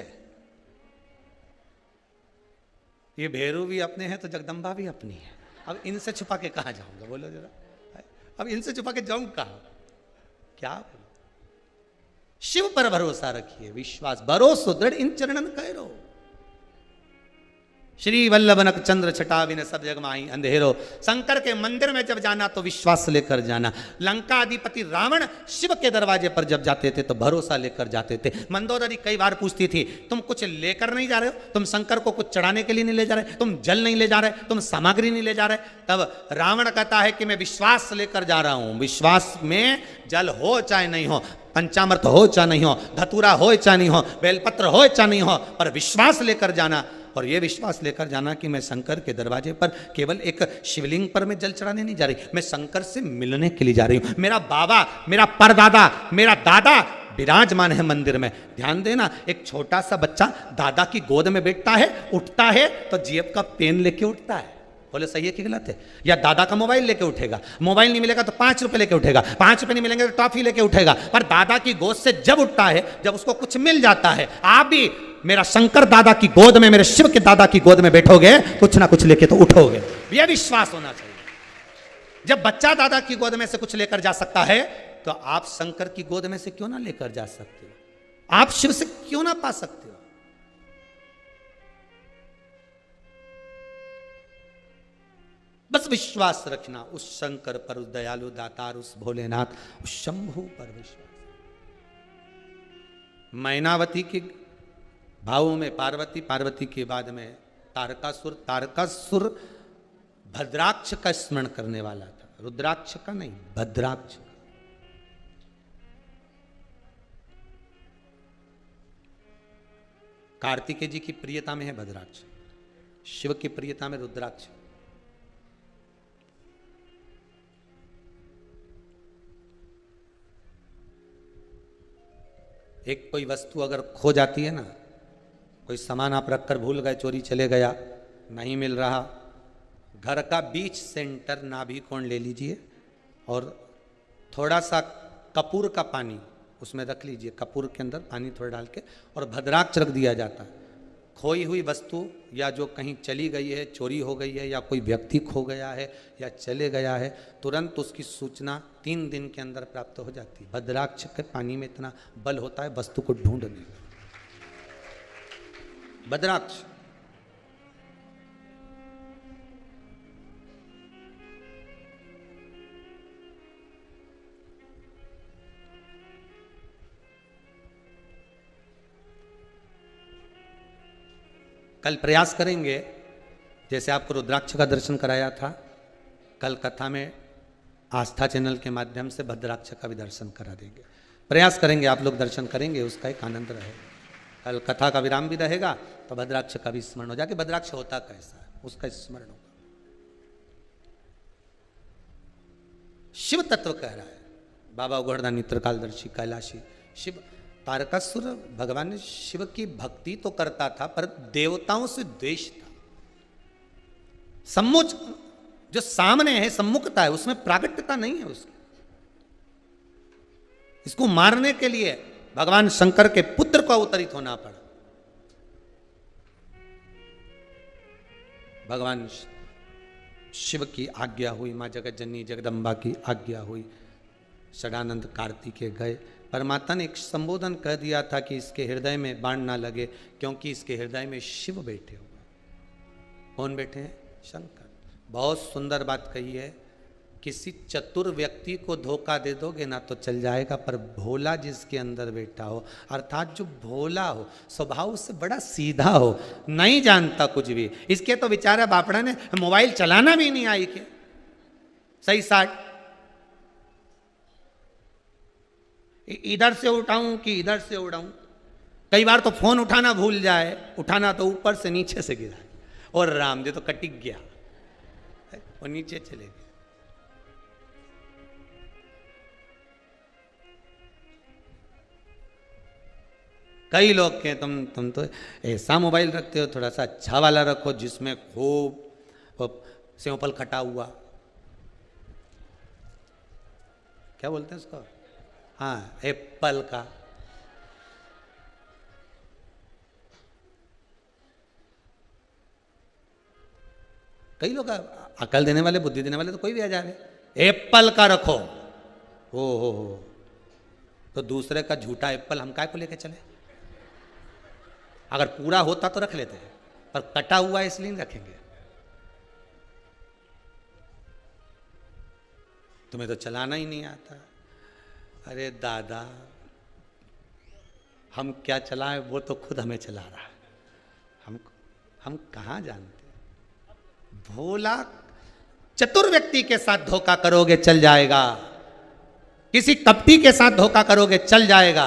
ये भैरू भी अपने हैं तो जगदम्बा भी अपनी है। अब इनसे छुपा के कहाँ जाऊंगा, बोलो जरा। अब इनसे छुपा के जाऊं कहाँ? क्या बोलो? शिव पर भरोसा रखिए, विश्वास भरोसो दृढ़ इन चरणन करो। श्री वल्लभनक चंद्र छटा बिन सब जग माही अंधेरो। शंकर के मंदिर में जब जाना तो विश्वास लेकर जाना। लंका अधिपति रावण शिव के दरवाजे पर जब जाते थे तो भरोसा लेकर जाते थे। मंदोदरी कई बार पूछती थी, तुम कुछ लेकर नहीं जा रहे हो? तुम शंकर को कुछ चढ़ाने के लिए नहीं ले जा रहे? तुम जल नहीं ले जा रहे? तुम सामग्री नहीं ले जा रहे? तब रावण कहता है कि मैं विश्वास लेकर जा रहा हूं। विश्वास में जल हो चाहे नहीं हो, पंचामृत हो चाहे नहीं हो, धतूरा हो चाहे नहीं हो, बेलपत्र हो चाहे नहीं हो, पर विश्वास लेकर जाना। और यह विश्वास लेकर जाना कि मैं शंकर के दरवाजे पर केवल एक शिवलिंग पर मैं जल चढ़ाने नहीं जा रही, मैं शंकर से मिलने के लिए जा रही हूं। मेरा बाबा, मेरा परदादा, मेरा दादा विराजमान है मंदिर में। ध्यान देना, एक छोटा सा बच्चा दादा की गोद में बैठता है, उठता है तो जेब का पेन लेके उठता है। बोले सही है कि गलत है? या दादा का मोबाइल लेके उठेगा, मोबाइल नहीं मिलेगा तो 5 रुपए लेके उठेगा, 5 रुपए नहीं मिलेंगे तो टॉफी लेके उठेगा। पर दादा की गोद से जब उठता है, जब उसको कुछ मिल जाता है, आप भी मेरा शंकर दादा की गोद में, मेरे शिव के दादा की गोद में बैठोगे, कुछ ना कुछ लेके तो उठोगे। यह विश्वास होना चाहिए। जब बच्चा दादा की गोद में से कुछ लेकर जा सकता है तो आप शंकर की गोद में से क्यों ना लेकर जा सकते हो? आप शिव से क्यों ना पा सकते हो? बस विश्वास रखना उस शंकर पर, उस दयालु दातार, उस भोलेनाथ, उस शंभु पर विश्वास। मैनावती के भावों में पार्वती, पार्वती के बाद में तारकासुर, तारकासुर भद्राक्ष का स्मरण करने वाला था, रुद्राक्ष का नहीं, भद्राक्ष का। कार्तिकेय जी की प्रियता में है भद्राक्ष, शिव की प्रियता में रुद्राक्ष। एक कोई वस्तु अगर खो जाती है ना, कोई सामान आप रखकर भूल गए, चोरी चले गया, नहीं मिल रहा, घर का बीच सेंटर नाभि कोण ले लीजिए और थोड़ा सा कपूर का पानी उसमें रख लीजिए, कपूर के अंदर पानी थोड़ा डाल के, और भद्राक्ष रख दिया जाता है। खोई हुई वस्तु या जो कहीं चली गई है, चोरी हो गई है, या कोई व्यक्ति खो गया है या चले गया है, तुरंत उसकी सूचना 3 दिन के अंदर प्राप्त हो जाती है। भद्राक्ष के पानी में इतना बल होता है वस्तु को ढूंढने का। भद्राक्ष कल प्रयास करेंगे, जैसे आपको रुद्राक्ष का दर्शन कराया था, कल कथा में आस्था चैनल के माध्यम से भद्राक्ष का भी दर्शन करा देंगे। प्रयास करेंगे, आप लोग दर्शन करेंगे, उसका एक आनंद रहेगा। कल कथा का विराम भी रहेगा तो भद्राक्ष का भी स्मरण हो जाके भद्राक्ष होता कैसा है उसका स्मरण होगा। शिव तत्व कह रहा है बाबा उघड़दानी त्रिकालदर्शी कैलाशी शिव। तारकासुर भगवान ने शिव की भक्ति तो करता था पर देवताओं से द्वेष था। सम्मुच जो सामने है, सम्मुखता है, उसमें प्रागट्यता नहीं है उसकी। इसको मारने के लिए भगवान शंकर के पुत्र को अवतरित होना पड़ा। भगवान शिव की आज्ञा हुई, माँ जगत जननी जगदम्बा की आज्ञा हुई, षडानंद कार्तिकेय गए। परमात्मा ने एक संबोधन कह दिया था कि इसके हृदय में बाण ना लगे, क्योंकि इसके हृदय में शिव बैठे हुए। कौन बैठे हैं? शंकर। बहुत सुंदर बात कही है, किसी चतुर व्यक्ति को धोखा दे दोगे ना तो चल जाएगा, पर भोला जिसके अंदर बैठा हो, अर्थात जो भोला हो, स्वभाव से बड़ा सीधा हो, नहीं जानता कुछ भी। इसके तो बेचारा बापड़ा ने मोबाइल चलाना भी नहीं आई के सही साठ, इधर से उठाऊं कि इधर से उड़ाऊं। कई बार तो फोन उठाना भूल जाए, उठाना तो ऊपर से नीचे से गिरा, और राम जी तो कटिक गया, वो नीचे चले गए। कई लोग के तुम तो ऐसा मोबाइल रखते हो, थोड़ा सा अच्छा वाला रखो जिसमें खूब सेवफल खटा हुआ, क्या बोलते हैं उसको, हाँ एप्पल का। कई लोग अकल देने वाले, बुद्धि देने वाले तो कोई भी आ जाए, एप्पल का रखो। हो तो दूसरे का झूठा एप्पल हम काय को लेके चले? अगर पूरा होता तो रख लेते हैं, पर कटा हुआ इसलिए नहीं रखेंगे। तुम्हें तो चलाना ही नहीं आता। अरे दादा, हम क्या चलाएं, वो तो खुद हमें चला रहा है, हम कहाँ जानते। भोला चतुर व्यक्ति के साथ धोखा करोगे चल जाएगा, किसी कपटी के साथ धोखा करोगे चल जाएगा,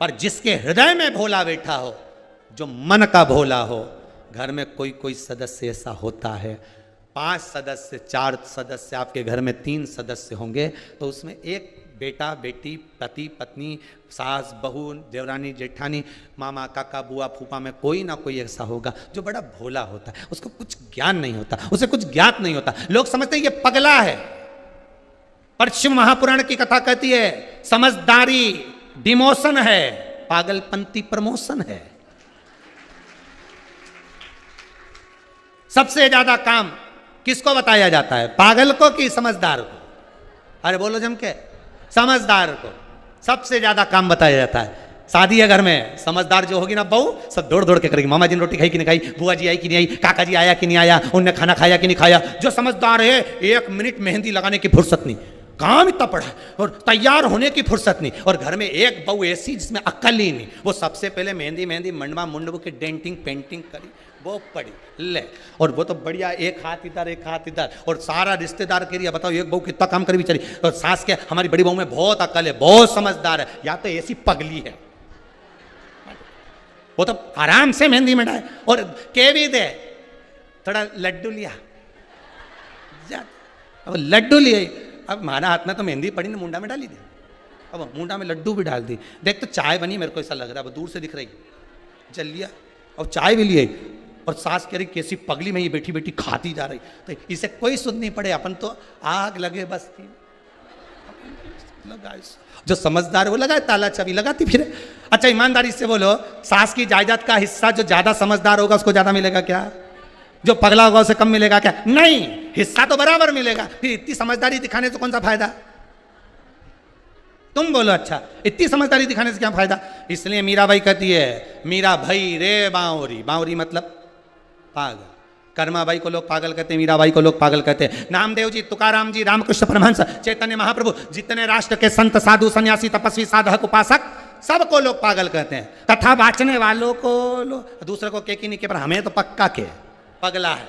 पर जिसके हृदय में भोला बैठा हो, जो मन का भोला हो। घर में कोई सदस्य ऐसा होता है, 5 सदस्य, 4 सदस्य, आपके घर में 3 सदस्य होंगे, तो उसमें एक बेटा बेटी, पति पत्नी, सास बहू, देवरानी जेठानी, मामा काका बुआ फूफा में कोई ना कोई ऐसा होगा जो बड़ा भोला होता है। उसको कुछ ज्ञान नहीं होता, उसे कुछ ज्ञात नहीं होता। लोग समझते हैं ये पगला है, पर शिव महापुराण की कथा कहती है समझदारी डिमोशन है, पागलपंती प्रमोशन है। सबसे ज्यादा काम किसको बताया जाता है, पागल को कि समझदार को? अरे बोलो जम के, समझदार को सबसे ज्यादा काम बताया जाता है। शादी है घर में, समझदार जो होगी ना बहू, सब दौड़ दौड़ के करेगी, मामा जी ने रोटी खाई कि नहीं खाई, बुआ जी आई कि नहीं आई, काका जी आया कि नहीं आया, उनने खाना खाया कि नहीं खाया। जो समझदार है 1 मिनट मेहंदी लगाने की फुर्सत नहीं, काम इतना पड़ा है, और तैयार होने की फुर्सत नहीं। और घर में एक बहू ऐसी जिसमें अक्ल ही नहीं, वो सबसे पहले मेहंदी मंडवा मुंडबू की डेंटिंग पेंटिंग करी, वो पड़ी ले, और वो तो बढ़िया एक हाथ इधर एक हाथ इधर, और सारा रिश्तेदार के लिए बताओ एक बहू कितना काम करी बेचारी। और सास के हमारी बड़ी बहू में बहुत अकल है, बहुत समझदार है, या तो ऐसी पगली है, वो तो आराम से मेहंदी में डाले, और के भी दे थोड़ा लड्डू लिया, अब लड्डू लिए, अब हमारा हाथ में तो मेहंदी पड़ी ना, मुंडा में डाली दी, अब मुंडा में लड्डू भी डाल दी। देख तो चाय बनी, मेरे को ऐसा लग रहा है, दूर से दिख रही, चल लिया और चाय भी लिए, और सास कह रही कैसी पगली में ये बैठी बैठी खाती जा रही, तो इसे कोई सुन नहीं पड़े, अपन तो आग लगे बस्ती लगा। जो समझदार वो लगाए ताला चाबी लगाती फिर। अच्छा ईमानदारी से बोलो, सास की जायदाद का हिस्सा जो ज्यादा समझदार होगा उसको ज्यादा मिलेगा क्या? जो पगला होगा उसे कम मिलेगा क्या? नहीं, हिस्सा तो बराबर मिलेगा। फिर इतनी समझदारी दिखाने से कौन सा फायदा? तुम बोलो। अच्छा इतनी समझदारी दिखाने से क्या फायदा? इसलिए मीराबाई कहती है, मीरा भाई रे बावरी, बावरी मतलब पागल। कर्माबाई को लोग पागल कहते हैं, मीराबाई को लोग पागल कहते हैं। नामदेव जी, तुकाराम जी, रामकृष्ण परमहंस, चैतन्य महाप्रभु, जितने राष्ट्र के संत साधु सन्यासी तपस्वी साधक उपासक, सबको लोग पागल कहते हैं। कथा बाचने वालों को दूसरे को के नहीं के, पर हमें तो पक्का के पगला है।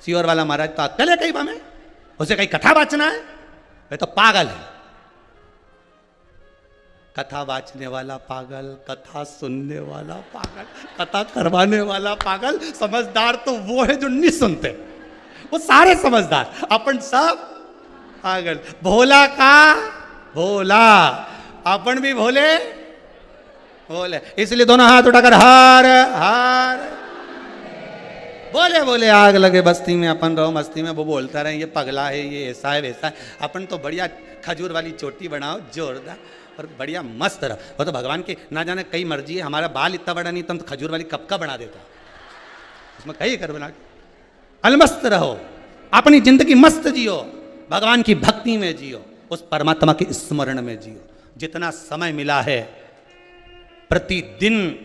सियोर वाला महाराज तो अक्कल है कहीं हमें, उसे कहीं कथा बाचना है, वे तो पागल है। कथा बाचने वाला पागल, कथा सुनने वाला पागल, कथा करवाने वाला पागल। समझदार तो वो है जो नहीं सुनते, वो सारे समझदार, अपन सब पागल। भोला का भोला, अपन भी भोले भोले। इसलिए दोनों हाथ उठाकर हार हार बोले बोले, आग लगे बस्ती में, अपन रहो मस्ती में। वो बोलता रहे ये पगला है, ये ऐसा है वैसा है। अपन तो बढ़िया खजूर वाली चोटी बनाओ जोरदार और बढ़िया मस्त रहो। वो तो भगवान की ना जाने कई मर्जी है। हमारा बाल इतना बड़ा नहीं, तुम तो खजूर वाली कब का बना देता, उसमें कहीं कर बना के अलमस्त रहो। अपनी जिंदगी मस्त जियो, भगवान की भक्ति में जियो, उस परमात्मा के स्मरण में जियो। जितना समय मिला है, प्रतिदिन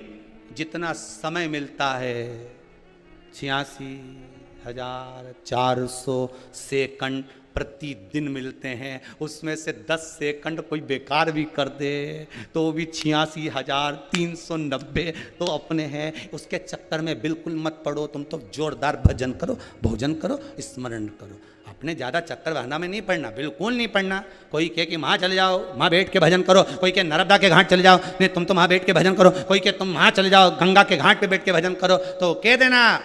जितना समय मिलता है, 86,400 सेकंड प्रतिदिन मिलते हैं, उसमें से 10 सेकंड कोई बेकार भी कर दे तो भी 86,390 तो अपने हैं। उसके चक्कर में बिल्कुल मत पड़ो, तुम तो जोरदार भजन करो, भोजन करो, स्मरण करो। अपने ज़्यादा चक्कर बहाना में नहीं पड़ना, बिल्कुल नहीं पड़ना। कोई कहे कि वहाँ चले जाओ, वहाँ बैठ के भजन करो, कोई कहे नर्मदा के घाट चले जाओ, नहीं तुम तो वहाँ बैठ के भजन करो, कोई कहे तुम वहाँ चले जाओ गंगा के घाट पे बैठ के भजन करो, तो कह देना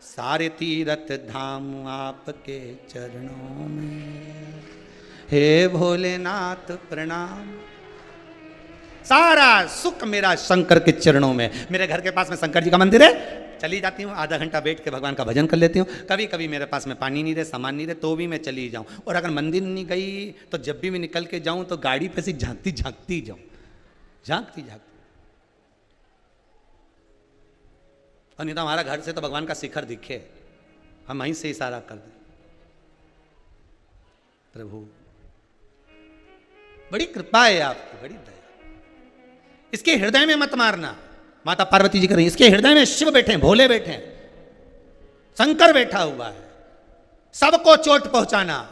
सारे तीरथ धाम आपके चरणों में, हे भोलेनाथ प्रणाम। सारा सुख मेरा शंकर के चरणों में। मेरे घर के पास में शंकर जी का मंदिर है, चली जाती हूँ, आधा घंटा बैठ के भगवान का भजन कर लेती हूँ। कभी कभी मेरे पास में पानी नहीं रहे, सामान नहीं रहे, तो भी मैं चली जाऊँ। और अगर मंदिर नहीं गई तो जब भी मैं निकल के जाऊँ तो गाड़ी पे से झांकती झांकती जाऊँ, झांकती झांकती। और नहीं तो हमारा घर से तो भगवान का शिखर दिखे, हम वहीं से इशारा कर दें। प्रभु बड़ी कृपा है आपकी, बड़ी दया। इसके हृदय में मत मारना। माता पार्वती जी कर रही हैं, इसके हृदय में शिव बैठे हैं, भोले बैठे हैं, शंकर बैठा हुआ है। सबको चोट पहुंचाना,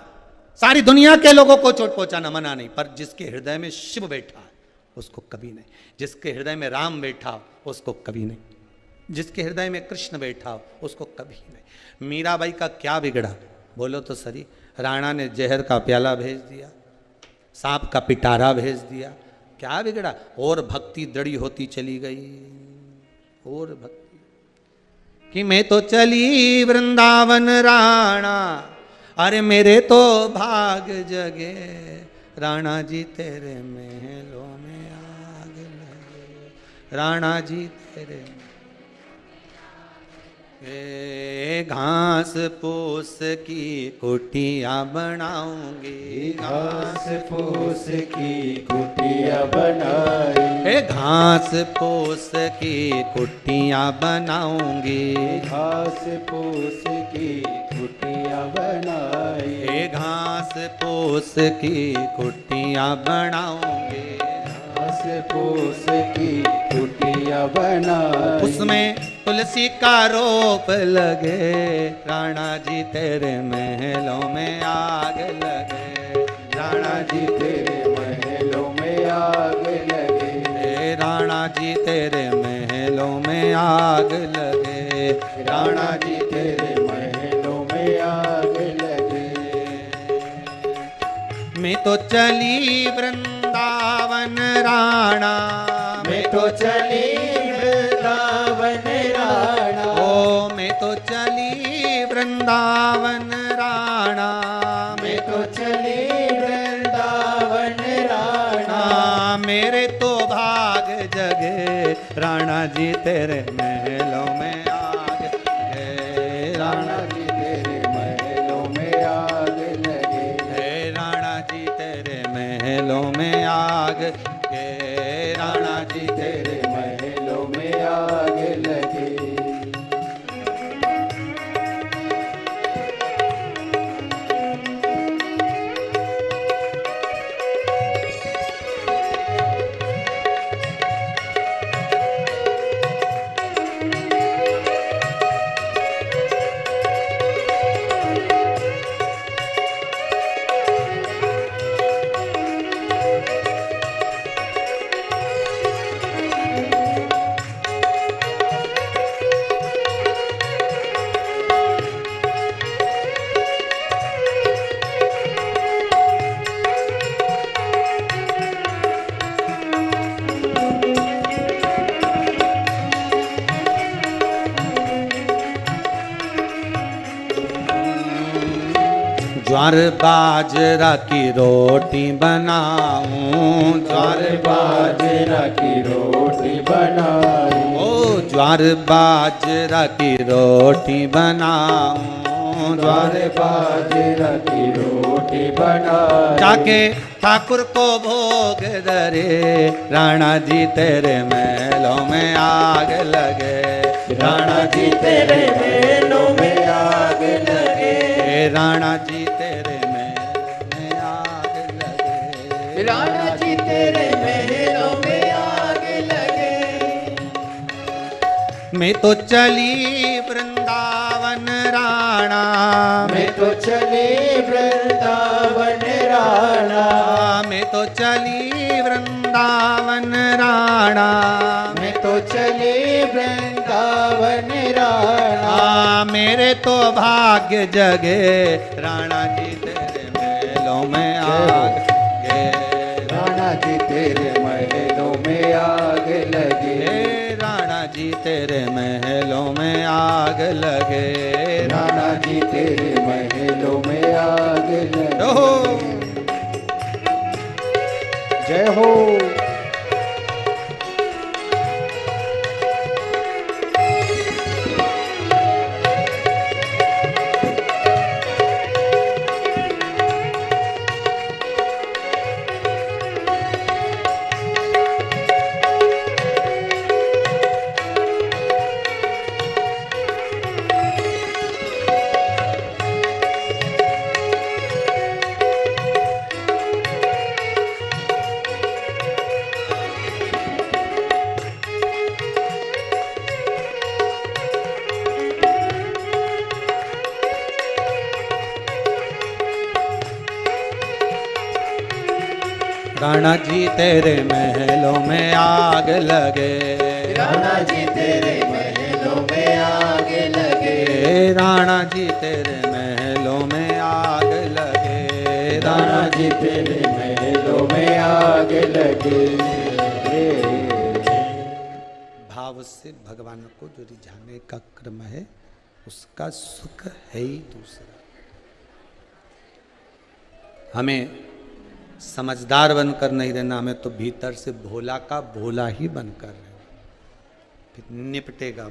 सारी दुनिया के लोगों को चोट पहुंचाना मना नहीं, पर जिसके हृदय में शिव बैठा है उसको कभी नहीं, जिसके हृदय में राम बैठा हो उसको कभी नहीं, जिसके हृदय में कृष्ण बैठा हो उसको कभी नहीं। मीराबाई का क्या बिगड़ा बोलो तो सही, राणा ने जहर का प्याला भेज दिया, सांप का पिटारा भेज दिया, क्या बिगड़ा? और भक्ति दृढ़ होती चली गई, और भक्ति कि मैं तो चली वृंदावन राणा, अरे मेरे तो भाग जगे, राणा जी तेरे महलों में आग लगे, राणा जी तेरे घास फूस की कुटिया बनाऊंगी, घास फूस की कुटिया बनाई, घास फूस की कुटिया बनाऊंगी, घास फूस की कुटिया बनाई, घास फूस की कुटिया बनाऊंगी, घास फूस की कुटिया बनाई, उसमें तुलसी का रोप लगे, राणा जी तेरे महलों में आग लगे, राणा जी तेरे महलों में आग लगे, राणा जी तेरे महलों में आग लगे, राणा जी तेरे महलों में आग लगे। मैं तो चली वृंदावन राणा, मैं तो चली वृंदावन राणा, ओ मैं तो चली वृंदावन राणा, मैं तो चली वृंदावन राणा, मेरे तो भाग जगे, राणा जी तेरे महलों में आग है, राणा जी तेरे महलों में आग लगे, राणा जी तेरे महलों में आग है, राणा जी तेरे महलों में आग लगे। ज्वार बाजरा की रोटी बनाऊं, ज्वार बाजरा की रोटी बनाई, ओ ज्वार बाजरा की रोटी बनाऊं, ज्वार बाजरा की रोटी बनाई, जाके ठाकुर को भोग धरे, राणा जी तेरे महलों में आग लगे, राणा जी तेरे महलों में आग लगे, राणा जी तेरे महल में आग लगे, राणा जी तेरे महलों में आग लगे। मैं तो चली वृंदावन राणा, मैं तो चली वृंदावन राणा, मैं तो चली वृंदावन राणा, मैं तो चली वृंदावन राणा। मेरे तो भाग्य जगे राणा जी तेरे महलों में आग लगे, राणा जी तेरे महलों में आग लगे, राणा जी तेरे महलों में आग लगे, राणा जी तेरे महलों में आग लगे। जय हो। राणा जी तेरे महलों में आग लगे, राणा जी तेरे महलों में आग लगे, राणा जी तेरे महलों में आग लगे, राणा जी तेरे महलों में आग लगे। भाव से भगवान को जो रिझाने का क्रम है उसका सुख है ही दूसरा। हमें समझदार बनकर नहीं रहना, हमें तो भीतर से भोला का भोला ही बनकर रहना, फिर निपटेगा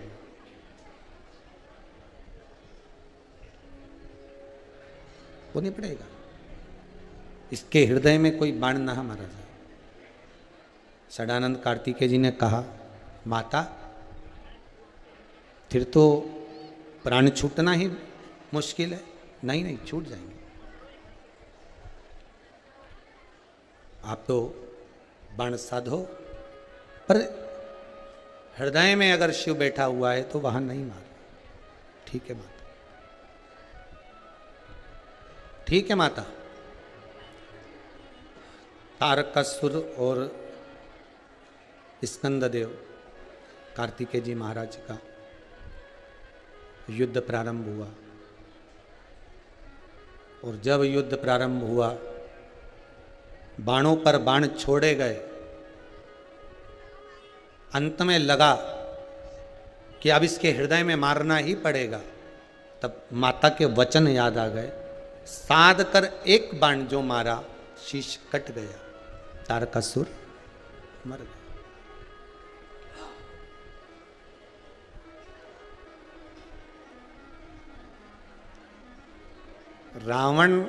वो निपटेगा। इसके हृदय में कोई बाण ना मारा जाए। सदानंद कार्तिकेय जी ने कहा, माता फिर तो प्राण छूटना ही मुश्किल है। नहीं नहीं, छूट जाएंगे। आप तो बाण साधो, पर हृदय में अगर शिव बैठा हुआ है तो वहां नहीं मारो। ठीक है माता, ठीक है माता। तारकासुर और स्कंददेव कार्तिकेय जी महाराज का युद्ध प्रारंभ हुआ, और जब युद्ध प्रारंभ हुआ, बाणों पर बाण छोड़े गए। अंत में लगा कि अब इसके हृदय में मारना ही पड़ेगा। तब माता के वचन याद आ गए। साध कर एक बाण जो मारा, शीश कट गया, तारकासुर मर गया। रावण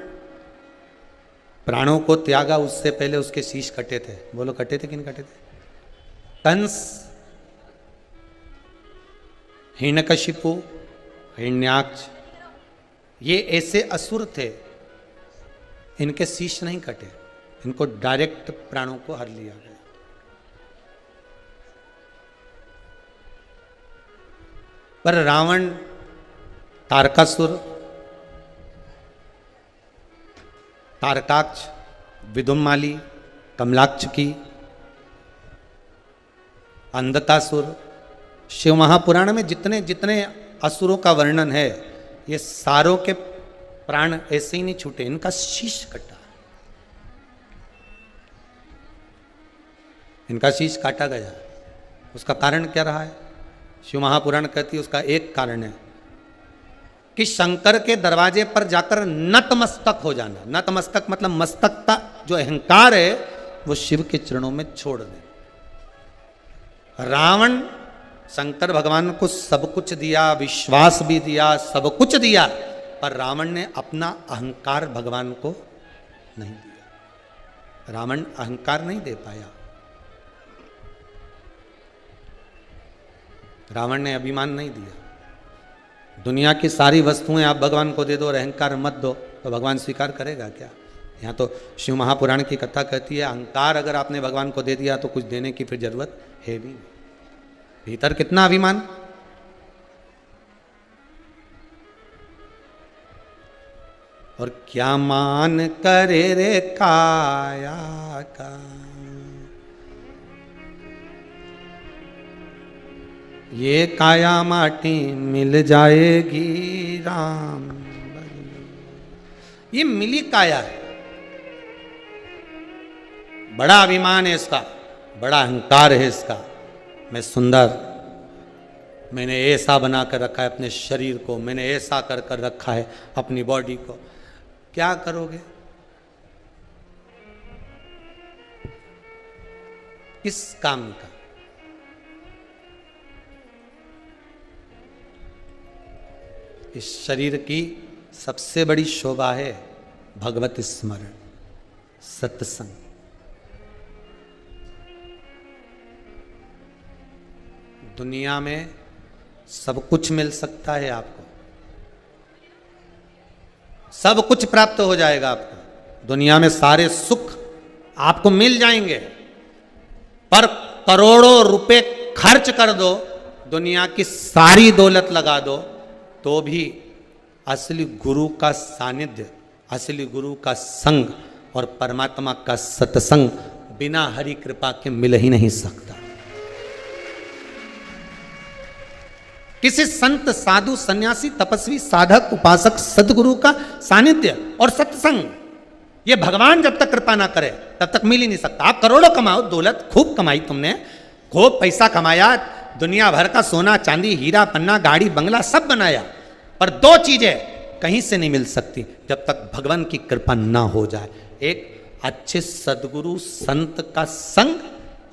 प्राणों को त्यागा, उससे पहले उसके शीश कटे थे। बोलो, कटे थे कि नहीं कटे थे? कंस, हिरण्यकशिपु, हिरण्याक्ष, ये ऐसे असुर थे, इनके शीश नहीं कटे, इनको डायरेक्ट प्राणों को हर लिया गया। पर रावण, तारकासुर, तारकाक्ष, विदुमाली, कमलाक्ष की, अंधकासुर, शिव महापुराण में जितने जितने असुरों का वर्णन है, ये सारों के प्राण ऐसे ही नहीं छूटे, इनका शीश कटा। इनका शीश काटा गया। उसका कारण क्या रहा है? शिव महापुराण कहती है उसका एक कारण है कि शंकर के दरवाजे पर जाकर नतमस्तक हो जाना। नतमस्तक मतलब मस्तक का जो अहंकार है वो शिव के चरणों में छोड़ दे। रावण शंकर भगवान को सब कुछ दिया, विश्वास भी दिया, सब कुछ दिया, पर रावण ने अपना अहंकार भगवान को नहीं दिया। रावण अहंकार नहीं दे पाया। रावण ने अभिमान नहीं दिया। दुनिया की सारी वस्तुएं आप भगवान को दे दो और अहंकार मत दो, तो भगवान स्वीकार करेगा क्या? यहाँ तो शिव महापुराण की कथा कहती है अहंकार अगर आपने भगवान को दे दिया तो कुछ देने की फिर जरूरत है भी नहीं। भीतर कितना अभिमान, और क्या मान करे रे काया का, ये काया माटी मिल जाएगी राम, ये मिली काया है। बड़ा अभिमान है इसका, बड़ा अहंकार है इसका। मैं सुंदर, मैंने ऐसा बना कर रखा है अपने शरीर को, मैंने ऐसा कर कर रखा है अपनी बॉडी को। क्या करोगे? किस काम का? इस शरीर की सबसे बड़ी शोभा है भगवत स्मरण, सत्संग। दुनिया में सब कुछ मिल सकता है आपको, सब कुछ प्राप्त हो जाएगा आपको, दुनिया में सारे सुख आपको मिल जाएंगे, पर करोड़ों रुपए खर्च कर दो, दुनिया की सारी दौलत लगा दो, तो भी असली गुरु का सानिध्य, असली गुरु का संग और परमात्मा का सत्संग बिना हरि कृपा के मिल ही नहीं सकता। किसी संत, साधु, सन्यासी, तपस्वी, साधक, उपासक, सदगुरु का सानिध्य और सत्संग, ये भगवान जब तक कृपा ना करे तब तक मिल ही नहीं सकता। आप करोड़ों कमाओ, दौलत खूब कमाई तुमने, खूब पैसा कमाया, दुनिया भर का सोना चांदी हीरा पन्ना गाड़ी बंगला सब बनाया, पर दो चीजें कहीं से नहीं मिल सकती जब तक भगवान की कृपा ना हो जाए। एक अच्छे सदगुरु संत का संग,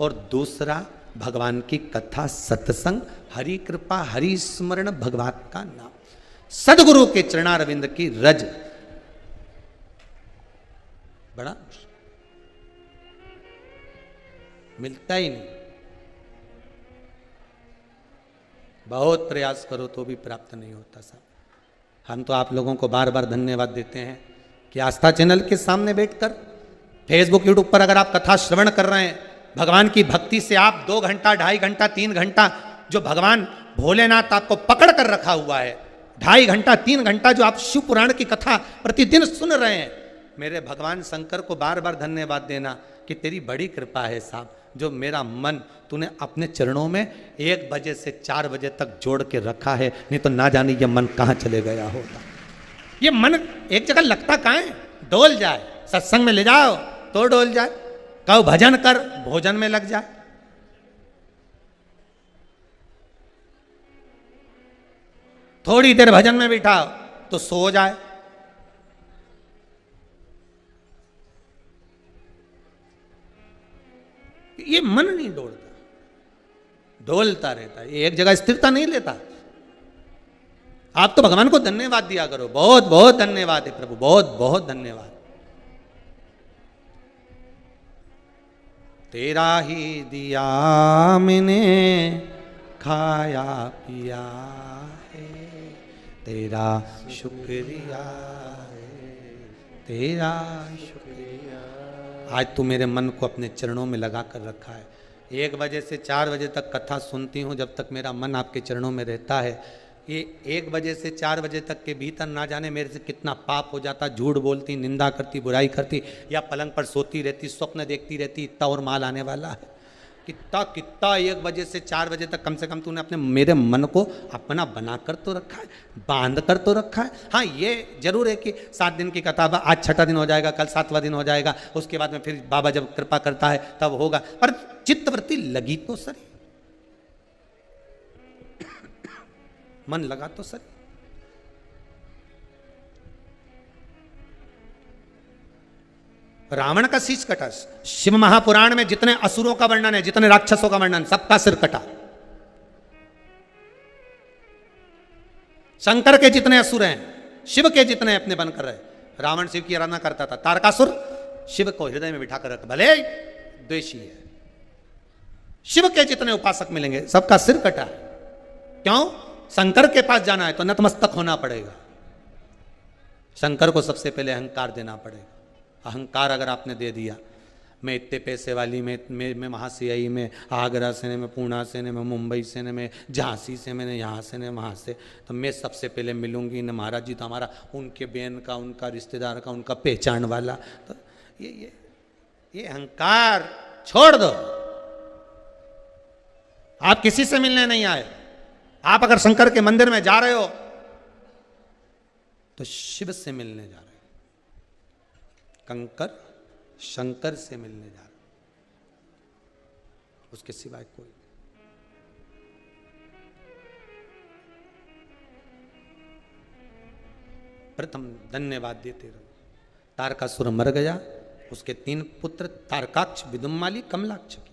और दूसरा भगवान की कथा सत्संग, हरि कृपा, हरि स्मरण, भगवान का नाम, सदगुरु के चरणारविंद की रज। बड़ा मिलता ही नहीं, बहुत प्रयास करो तो भी प्राप्त नहीं होता साहब। हम तो आप लोगों को बार बार धन्यवाद देते हैं कि आस्था चैनल के सामने बैठकर, फेसबुक यूट्यूब पर अगर आप कथा श्रवण कर रहे हैं, भगवान की भक्ति से आप 2 घंटा 2.5 घंटा 3 घंटा जो भगवान भोलेनाथ आपको पकड़ कर रखा हुआ है, 2.5 घंटा 3 घंटा जो आप शिव पुराण की कथा प्रतिदिन सुन रहे हैं, मेरे भगवान शंकर को बार बार धन्यवाद देना कि तेरी बड़ी कृपा है साहब, जो मेरा मन तूने अपने चरणों में 1 बजे से 4 बजे तक जोड़ के रखा है, नहीं तो ना जाने ये मन कहाँ चले गया होता। ये मन एक जगह लगता कहाँ है? डोल जाए, सत्संग में ले जाओ तो डोल जाए, कहो भजन कर भोजन में लग जाए। थोड़ी देर भजन में बिठाओ तो सो जाए। ये मन नहीं डोलता, डोलता रहता है, ये एक जगह स्थिरता नहीं लेता। आप तो भगवान को धन्यवाद दिया करो, बहुत बहुत धन्यवाद है प्रभु, बहुत बहुत धन्यवाद। तेरा ही दिया मैंने खाया पिया है, तेरा शुक्रिया है, तेरा शुक्रिया। आज तू मेरे मन को अपने चरणों में लगा कर रखा है। 1 बजे से 4 बजे तक कथा सुनती हूँ, जब तक मेरा मन आपके चरणों में रहता है। ये 1 बजे से 4 बजे तक के भीतर ना जाने मेरे से कितना पाप हो जाता, झूठ बोलती, निंदा करती, बुराई करती, या पलंग पर सोती रहती, स्वप्न देखती रहती, इतना और माल आने वाला है। कितना कितना 1 बजे से 4 बजे तक कम से कम तूने अपने मेरे मन को अपना बना कर तो रखा है, बांध कर तो रखा है। हाँ, ये जरूर है कि 7 दिन की कथा, आज 6ठा दिन हो जाएगा, कल 7वां दिन हो जाएगा, उसके बाद में फिर बाबा जब कृपा करता है तब होगा, पर चित्तवृत्ति लगी तो सही, मन लगा तो सही। रावण का शीश कटा, शिव महापुराण में जितने असुरों का वर्णन है, जितने राक्षसों का वर्णन, सबका सिर कटा। शंकर के जितने असुर हैं, शिव के जितने अपने बनकर रहे। रावण शिव की आराधना करता था, तारकासुर शिव को हृदय में बिठा कर रख, भले द्वेषी है। शिव के जितने उपासक मिलेंगे सबका सिर कटा। क्यों? शंकर के पास जाना है तो नतमस्तक होना पड़ेगा। शंकर को सबसे पहले अहंकार देना पड़ेगा। अहंकार अगर आपने दे दिया, मैं इतने पैसे वाली मैं वहाँ से आई, मैं आगरा से ने, मैं पूना से ने, मैं मुंबई से ने, मैं झांसी से, मैंने यहाँ से ने, वहाँ से, तो मैं सबसे पहले मिलूंगी न महाराज जी तो हमारा उनके बहन का, उनका रिश्तेदार का, उनका पहचान वाला। तो ये अहंकार छोड़ दो। आप किसी से मिलने नहीं आए। आप अगर शंकर के मंदिर में जा रहे हो तो शिव से मिलने जा रहे हो, कंकर शंकर से मिलने जा रहे हो, उसके सिवाय कोई। प्रथम धन्यवाद देते रहो। तारकासुर मर गया, उसके 3 पुत्र तारकाक्ष, विदुम्माली, कमलाक्ष की।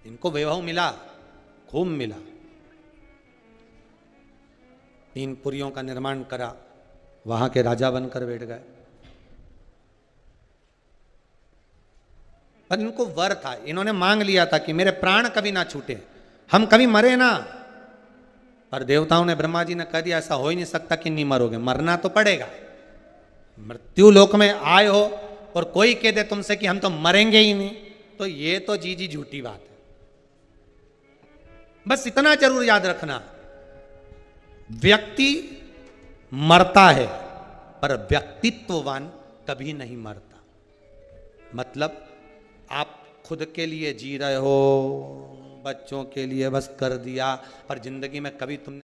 इनको वैभव मिला, खूब मिला। 3 पुरियों का निर्माण करा, वहां के राजा बनकर बैठ गए। पर इनको वर था, इन्होंने मांग लिया था कि मेरे प्राण कभी ना छूटे, हम कभी मरे ना। पर देवताओं ने, ब्रह्मा जी ने कह दिया ऐसा हो ही नहीं सकता कि नहीं मरोगे, मरना तो पड़ेगा। मृत्यु लोक में आए हो और कोई कह दे तुमसे कि हम तो मरेंगे ही नहीं, तो ये तो जी झूठी बात है। बस इतना जरूर याद रखना, व्यक्ति मरता है पर व्यक्तित्ववान कभी नहीं मरता। मतलब आप खुद के लिए जी रहे हो, बच्चों के लिए बस कर दिया, पर जिंदगी में कभी तुमने